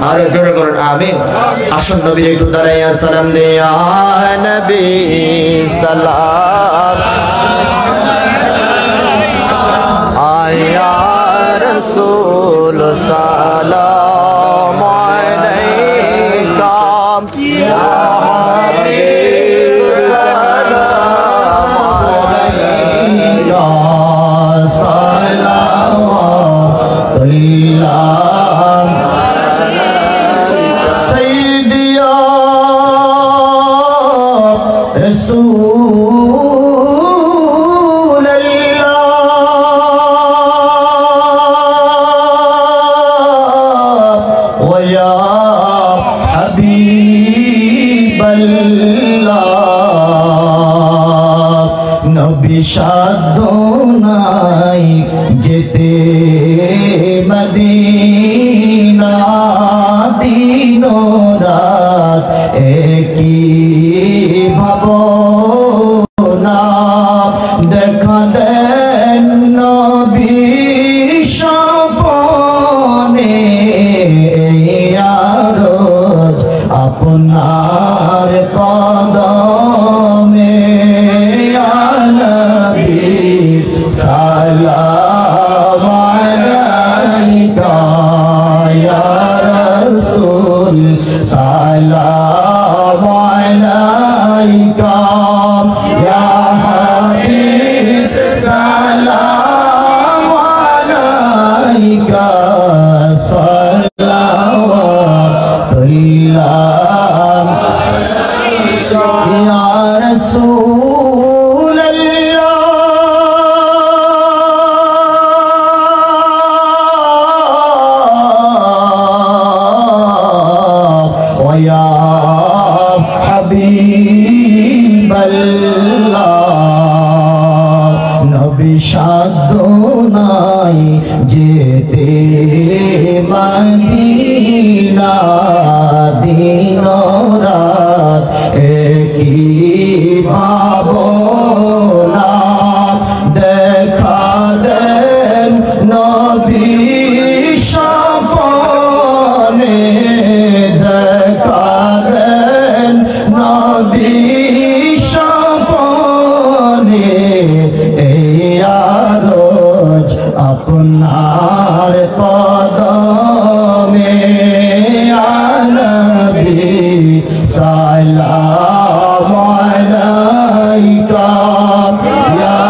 Speaker 1: আরো জোরে করেন আমিন। আসুন নবী একটু দাঁড়াইয়া সালাম দে। ইয়া নবী সালাম আয়া রাসূল সালাম আলাইকা ইয়া হাবিব সালাম আলাইকা সালাওয়াতুল্লাহ সাইয়্যিদি ইয়া রাসূল নবী সাধনাই যেতে মদিনা দিন রাত একই ভাবনা দেখা দেন নবী স্বপ্নে আরজ আপনার কদমে সালাম আলাইকা ইয়া রাসূল সালাম আলাইকা ইয়া হাবিব সালাম আলাইকা সালাওয়াতুল্লাহ ইয়া রাসূল সাধনাই যেতে মদিনা দিন রাত একই ভাবনা দেখা দেন নবী স্বপ্নে দেখা দেন নবী আপনার কদমে নবী সালাম আলাইকা ইয়া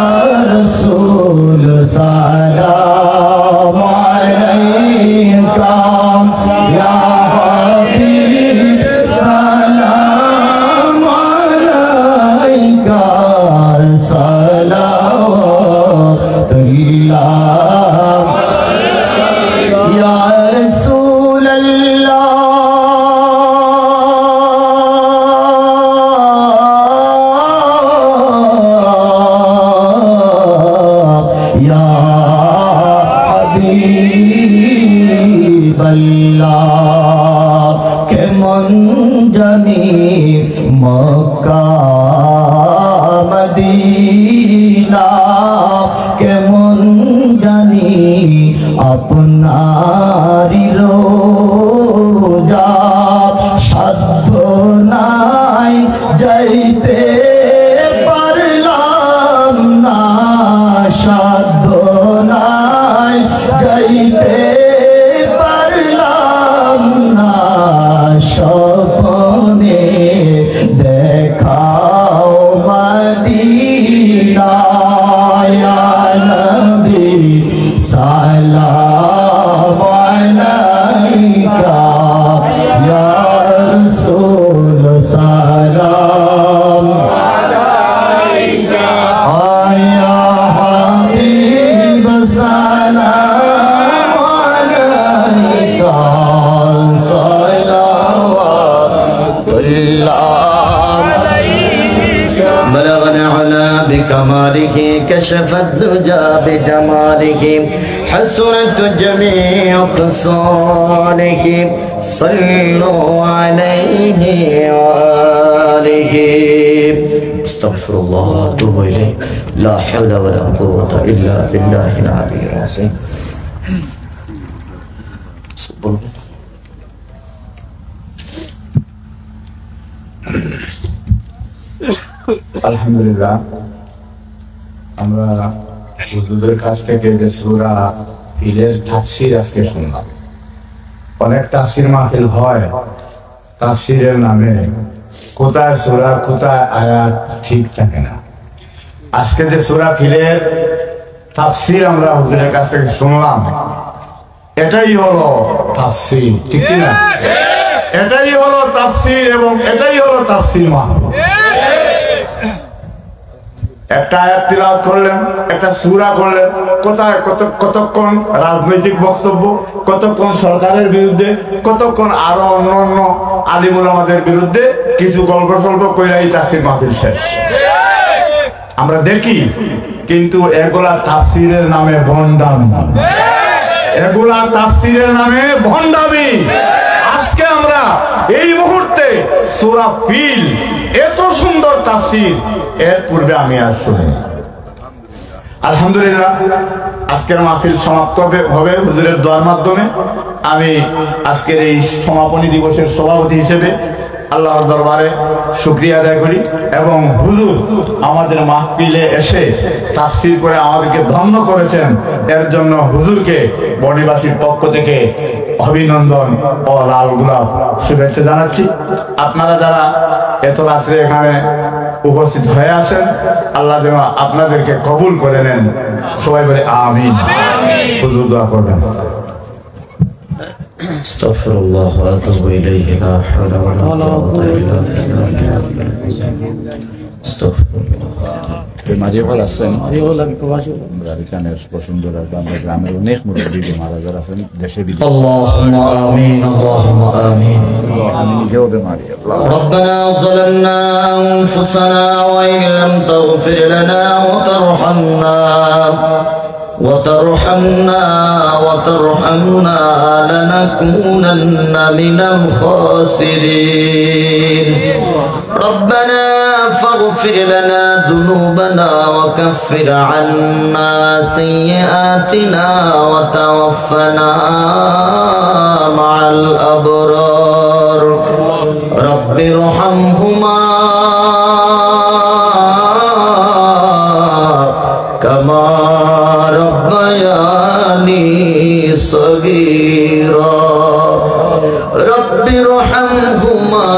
Speaker 1: রাসূল সালাম আলাইকা ইয়া হাবিব সালাম আলাইকা সালাওয়াতুল্লাহ ইয়া রাসূলাল্লাহ ইয়া হাবিবাল্লাহ কেমন জানি মক্কা মদিনা কেমন জানি كشف الدجى بجماله حسنت جميع خصاله صلوا عليه وآله استغفر الله واتوب إليه لا حول ولا قوة إلا بالله العلي العظيم
Speaker 2: আলহামদুলিল্লাহ আমরা হুজুরের কাছ থেকে যে সূরা ফিলের তাফসীর আজকে শুনলাম। অনেক তাফসীর মাহফিল হয়, তাফসীরের নামে কোথায় সূরা কোথায় আয়াত ঠিক থাকে না। আজকে যে সূরা ফিলের তাফসীর আমরা হুজুরের কাছ থেকে শুনলাম, এটাই হলো তাফসীর, ঠিক না? এটাই হলো তাফসীর এবং এটাই হলো তাফসীর মাহফিল। একটা আয়াত তিলাওয়াত করলেন, একটা সূরা করলেন, কোথায় কতক্ষণ রাজনৈতিক বক্তব্য, কতক্ষণ সরকারের বিরুদ্ধে, কতক্ষণ আরো অন্য অন্য আলিম উলামাদের বিরুদ্ধে কিছু গল্প সল্প কইরাই তাফসীর মাহফিল শেষ। আমরা দেখি, কিন্তু এগুলা তাফসীরের নামে ভণ্ডামি, এগুলা তাফসীরের নামে ভণ্ডামি। আজকে আমরা এই মুহূর্তে সূরা ফিল এত সুন্দর তাফসীর এর পূর্বে আমি আর শুনিনি। আলহামদুলিল্লাহ আজকের মাহফিল সমাপ্ত হবে হুজুরের দোয়ার মাধ্যমে। আমি আজকের এই সমাপনী দিবসের সভাপতি হিসেবে আল্লাহর দরবারে শুকরিয়া আদায় করি এবং হুজুর আমাদের মাহফিলে এসে তাফসীর করে আমাদেরকে ধন্য করেছেন, এর জন্য হুজুরকে বডিবাসীর পক্ষ থেকে অভিনন্দন ও লাল গোলাপ শুভেচ্ছা জানাচ্ছি। আপনারা যারা এত রাত্রে এখানে উপস্থিত হয়ে আছেন, আল্লাহ যেন আপনাদেরকে কবুল করে নেন। সবাই বলে আমিন। হুজুর দোয়া করবেন।
Speaker 1: استغفر الله واتوب اليه لا حول ولا قوه الا بالله استغفر الله
Speaker 2: মাঝে ভালো আছেন এখানে বসুন্ধরা গ্রামের অনেক মুরব্বী মারা যারা আছেন দেশে বিদেশে।
Speaker 1: اللهم آمين اللهم آمين
Speaker 2: আমি নিজেও বেমারি।
Speaker 1: ربنا ظلمنا أنفسنا وإن لم تغفر لنا وترحمنا لنكونن من الخاسرين ربنا فاغفر لنا ذنوبنا وكفر عنا سيئاتنا وتوفنا مع الأبرار رب ارحمهما كما ربياني صغيرا رب ارحمهما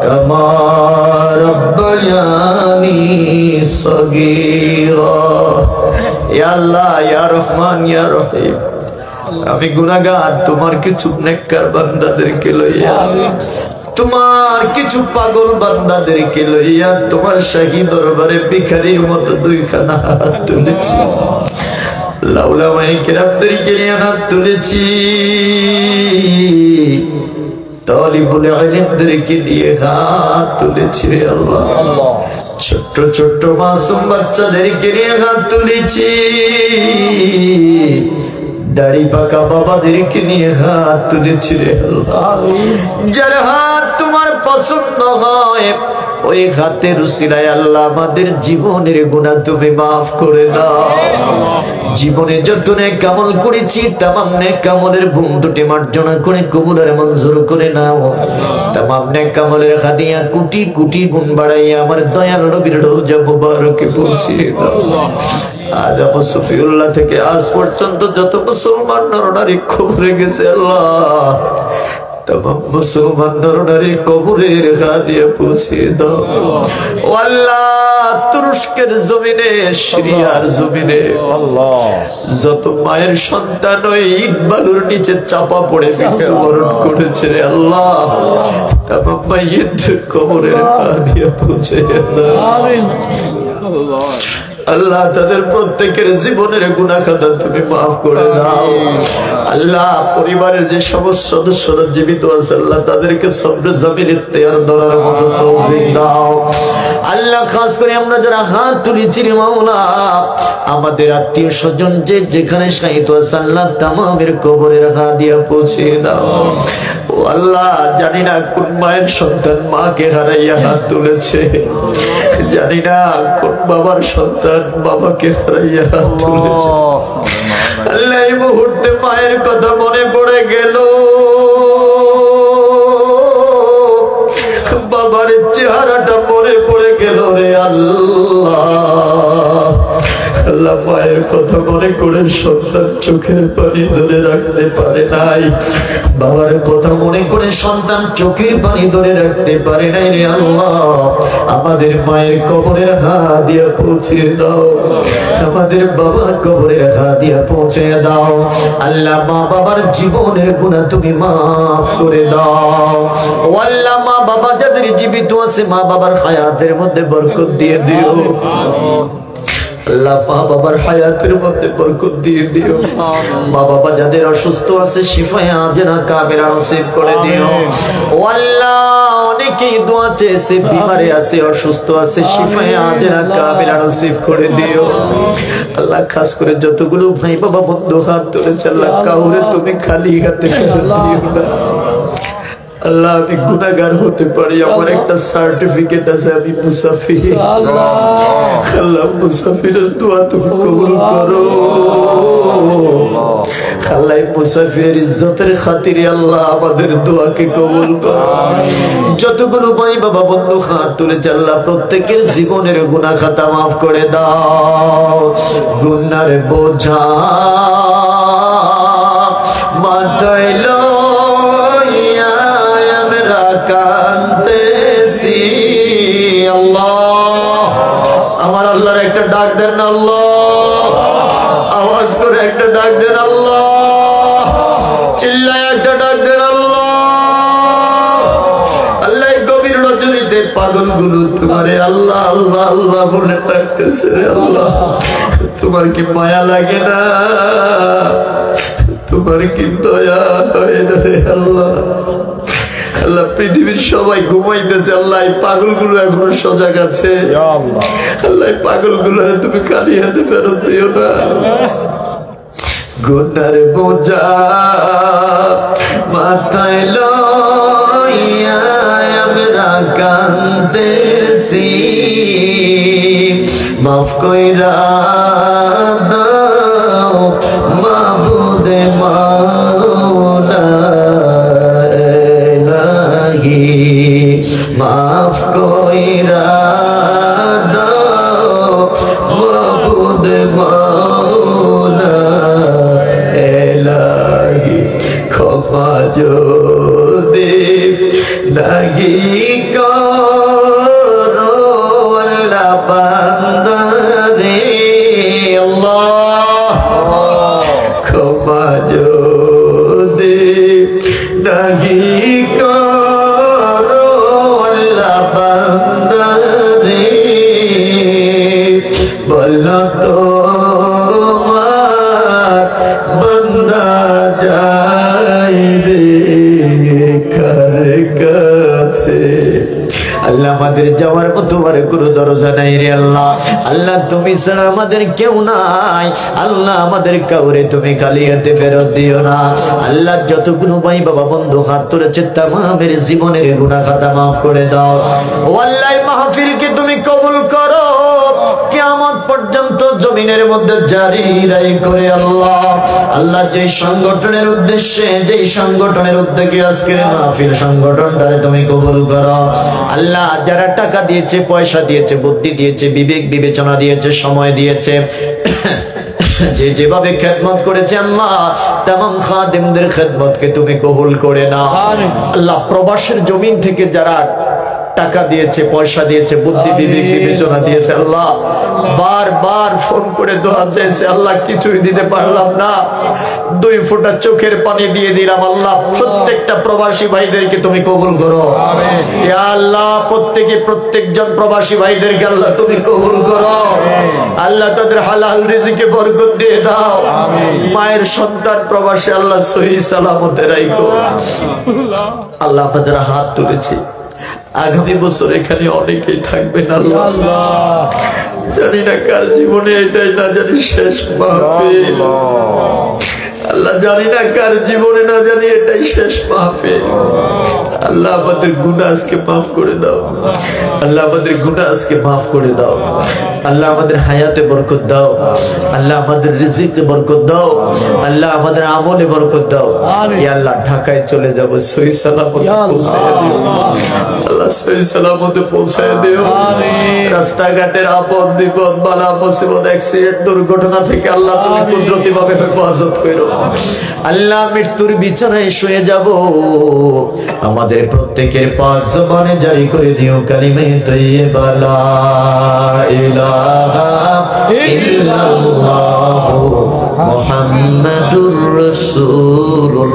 Speaker 1: كما ربياني صغيرا يا الله يا رحمن يا رحيم আমি গুনাহগার, তোমার কিছু নেককার বান্দাদেরকে লইয়া, তোমার কিছু পাগল বান্দাদেরকে লইয়া তোমার শাহী দরবারে ভিখারির মতো দুইখানা হাত তুলেছি। লাউলামায়ে কেরামদেরকে নিয়ে হাত তুলেছি, তালিবুল ইলমদেরকে নিয়ে হাত তুলেছি রে আল্লাহ। ছোট্ট ছোট্ট মাসুম বাচ্চাদেরকে নিয়ে হাত তুলেছি, দাড়ি পাকা বাবাদেরকে নিয়ে হাত তুলেছি রে আল্লাহ। যার হাত তোমার পছন্দ হয় ওই হাতের উসিলায় আল্লাহ আমাদের জীবনের গুনাহ তুমি মাফ করে দাও। জীবনে যত নেক আমল করেছি তামাম নেক আমলের বন্ধুটি মার্জনা করে কবুলের মঞ্জুর করে নাও। তামাম নেক আমলের হাদিয়া কোটি কোটি গুণ বাড়াইয়া আমার দয়াল নবীর রওজা মুবারকে পৌঁছে দাও। আদম সফিউল্লাহ থেকে আজ পর্যন্ত যত মুসলমান নরনারী কবরে গেছে আল্লাহ, तमाम मुसलमान नर-नारी कबरेर हादिया पहुँचे दाओ। ओ अल्लाह तुरस्केर जमीने सीरियार जमीने যত মায়ের সন্তান ওই ইট বালুর নিচে চাপা পড়ে মৃত্যুবরণ করেছে রে আল্লাহ, তামাম মাইয়িতদের কবরের হাদিয়া পৌঁছে দাও। আমিন। আল্লাহ তাদের প্রত্যেকের জীবনের গুনাহ খাতা তুমি মাফ করে দাও। আল্লাহ পরিবারের যে সমস্ত সদস্যরা জীবিত আছে আল্লাহ তাদেরকে সবরে জমির ইখতিয়ার ধরার মতো তৌফিক দাও। আল্লাহ খাস করে আমরা যারা হাত তুলেছি মাওলা আমাদের আত্মীয় স্বজন যে যেখানে শায়িত আছে আল্লাহ তামামের কবরের হাদিয়া পৌঁছে দাও। ও আল্লাহ জানি না কোন মায়ের সন্তান মাকে হারাইয়া হাত তুলেছে, জানি না কোন বাবার সন্তান বাবাকে হারাইয়া হাত তুলেছে। আল্লাহ এই মুহূর্তে মায়ের কথা মনে পড়ে গেল, বাবার চেহারাটা মনে পড়ে গেল রে আল্লাহ। আল্লাহ মায়ের কথা মনে করে সন্তান চোখের পানি ধরে রাখতে পারে নাই, বাবার কথা মনে করে সন্তান চোখের পানি ধরে রাখতে পারে নাই রে আল্লাহ। আমাদের মায়ের কবরের হাদিয়া পৌঁছে দাও, আমাদের বাবার কবরের হাদিয়া পৌঁছে দাও। আল্লাহ মা বাবার জীবনের গুনাহ তুমি মাফ করে দাও। ও আল্লাহ মা বাবা যাদের জীবিত আছে মা বাবার হায়াতের মধ্যে বরকত দিয়ে দিও। আল্লাহ মা বাবার হায়াতের মধ্যে বরকত দিয়ে দিও। মা বাবা যাদের অসুস্থ আছে শিফায়ে আজরা কামিলা নসিব করে দিও। ও আল্লাহ অনেকেই দোয়া চেয়েছে, বিমারে আছে অসুস্থ আছে শিফায়ে আজরা কামিলা নসিব করে দিও। আল্লাহ খাস করে যতগুলো ভাই বাবা বন্ধু হাত তুলেছে আল্লাহ কাউরে তুমি খালি হাতে ফেরত দিও না। আল্লাহ আমি গুনাহগার হতে পারি, আমার একটা সার্টিফিকেট আছে আমি মুসাফির। আল্লাহ মুসাফিরের দোয়া তুমি কবুল করো। আল্লাহ মুসাফিরের ইজ্জতের খাতিরে আল্লাহ আমাদের দোয়াকে কবুল করো। যতগুলো ভাই বাবা বন্ধু হাত তুলেছে আল্লাহ প্রত্যেকের জীবনের গুনাহ খাতা মাফ করে দাও। গুনার বোঝা মাথায় লইয়া আমরা কাঁদতেছি আল্লাহ। আমার আল্লাহর একটা ডাক দেন না আল্লাহ, আওয়াজ করে একটা ডাক দেন আল্লাহ, চিল্লায় একটা ডাক দেন আল্লাহ। আল্লাহ গভীর রজনীতে পাগলগুলো তোমারে আল্লাহ আল্লাহ আল্লাহ বলে ডাকতেছে রে আল্লাহ। তোমার কি মায়া লাগে না? তোমার কি দয়া হয় না রে আল্লাহ? আল্লাহ পৃথিবীর সবাই ঘুমাইতেছে, আল্লাহ পাগলগুলো এখনো সজাগ আছে। আল্লাহ পাগলগুলো তুমি খালি হাতে ফেরত দিও না। গুনার বোঝা মাথায় লইয়া আমরা কাঁদতেছি, মাফ কইরা দাও মাবুদে মাওলা ইলাহি, মাফ কইরা দাও মাবুদে মাওলা ইলাহি, ক্ষমা যদি নাহি করো আল্লাহ বান্দারে আল্লাহ, ক্ষমা যদি নাহি করো আল্লাহ বান্দারে, বলো তোমার বান্দা যাইবে কার কাছে। আল্লাহ আমাদের যাওয়ার মতো আর কোনো দরজা নাই রে আল্লাহ। আল্লাহ তুমি ছাড়া আমাদের কেউ নাই। আল্লাহ আমাদের কাউরে তুমি খালি হাতে ফেরত দিও না। আল্লাহ যতগুলো ভাই বাবা বন্ধু হাত তুলেছে তামামের জীবনের গুনাহ খাতা মাফ করে দাও। ও আল্লাহ মাহফিলকে তুমি কবুল করো, কিয়ামত পর্যন্ত জমিনের মধ্যে জারি রাই করে আল্লাহ। আল্লাহ যেই সংগঠনের উদ্দেশ্যে যেই সংগঠনের উদ্যোগে আজকের মাহফিল সংগঠনটারে তুমি কবুল করো আল্লাহ। যারা টাকা দিয়েছে, পয়সা দিয়েছে, বুদ্ধি দিয়েছে, বিবেক বিবেচনা দিয়েছে, সময় দিয়েছে, যে যেভাবে খেদমত করেছে আল্লাহ তামাম খাদেমদের খেদমতকে তুমি কবুল করে নাও আল্লাহ। প্রবাসের জমিন থেকে যারা টাকা দিয়েছে, পয়সা দিয়েছে, বুদ্ধি বিবেক বিবেচনা দিয়েছে। আল্লাহ বারবার ফোন করে দোয়া চাইছে, আল্লাহ কিছুই দিতে পারলাম না, 2 ফোঁটা চোখের পানি দিয়ে দিলাম। আল্লাহ প্রত্যেকটা প্রবাসী ভাইদেরকে তুমি কবুল করো। ইয়া আল্লাহ প্রত্যেকজন প্রবাসী ভাইদেরকে আল্লাহ তুমি কবুল করো। আল্লাহ তাদের হালাল রিজিকে বরকত দিয়ে দাও। মায়ের সন্তান প্রবাসী আল্লাহ সহি সালামতে রাখো। আল্লাহ আপনাদের হাত তুলেছি, আগামী বছর এখানে অনেকেই থাকবেন আল্লাহ। জানি না কার জীবনে এটাই না জানি শেষ মাহফিল। আল্লাহ জানি না কার জীবনে না জানি এটাই শেষ মাহফিল। আল্লাহ আমাদের গুনাহ আজকে মাফ করে দাও। আল্লাহ আমাদের গুনাহ আজকে মাফ করে দাও। আল্লাহ আমাদের হায়াতে বরকত দাও। আল্লাহ আমাদের রিজিকে বরকত দাও। আল্লাহ আমাদের আমলে বরকত দাও। ইয়া আল্লাহ ঢাকায় চলে যাব, সহি সালামতে পৌঁছায় দিও। আল্লাহ সহি সালামতে পৌঁছায় দিও। রাস্তাঘাটের আপদ বিপদ বালা মুসিবত অ্যাক্সিডেন্ট দুর্ঘটনা থেকে আল্লাহ তুমি কুদরতি ভাবে হেফাজত করো। আল্লাহ মৃত্যুর বিছানায় শুয়ে যাব, আমাদের প্রত্যেকের পাক জবানে জারি করে দিও কালিমে তাইয়্যিবা লা ইলাহা ইল্লাল্লাহু মুহাম্মাদুর রাসূলুল্লাহ।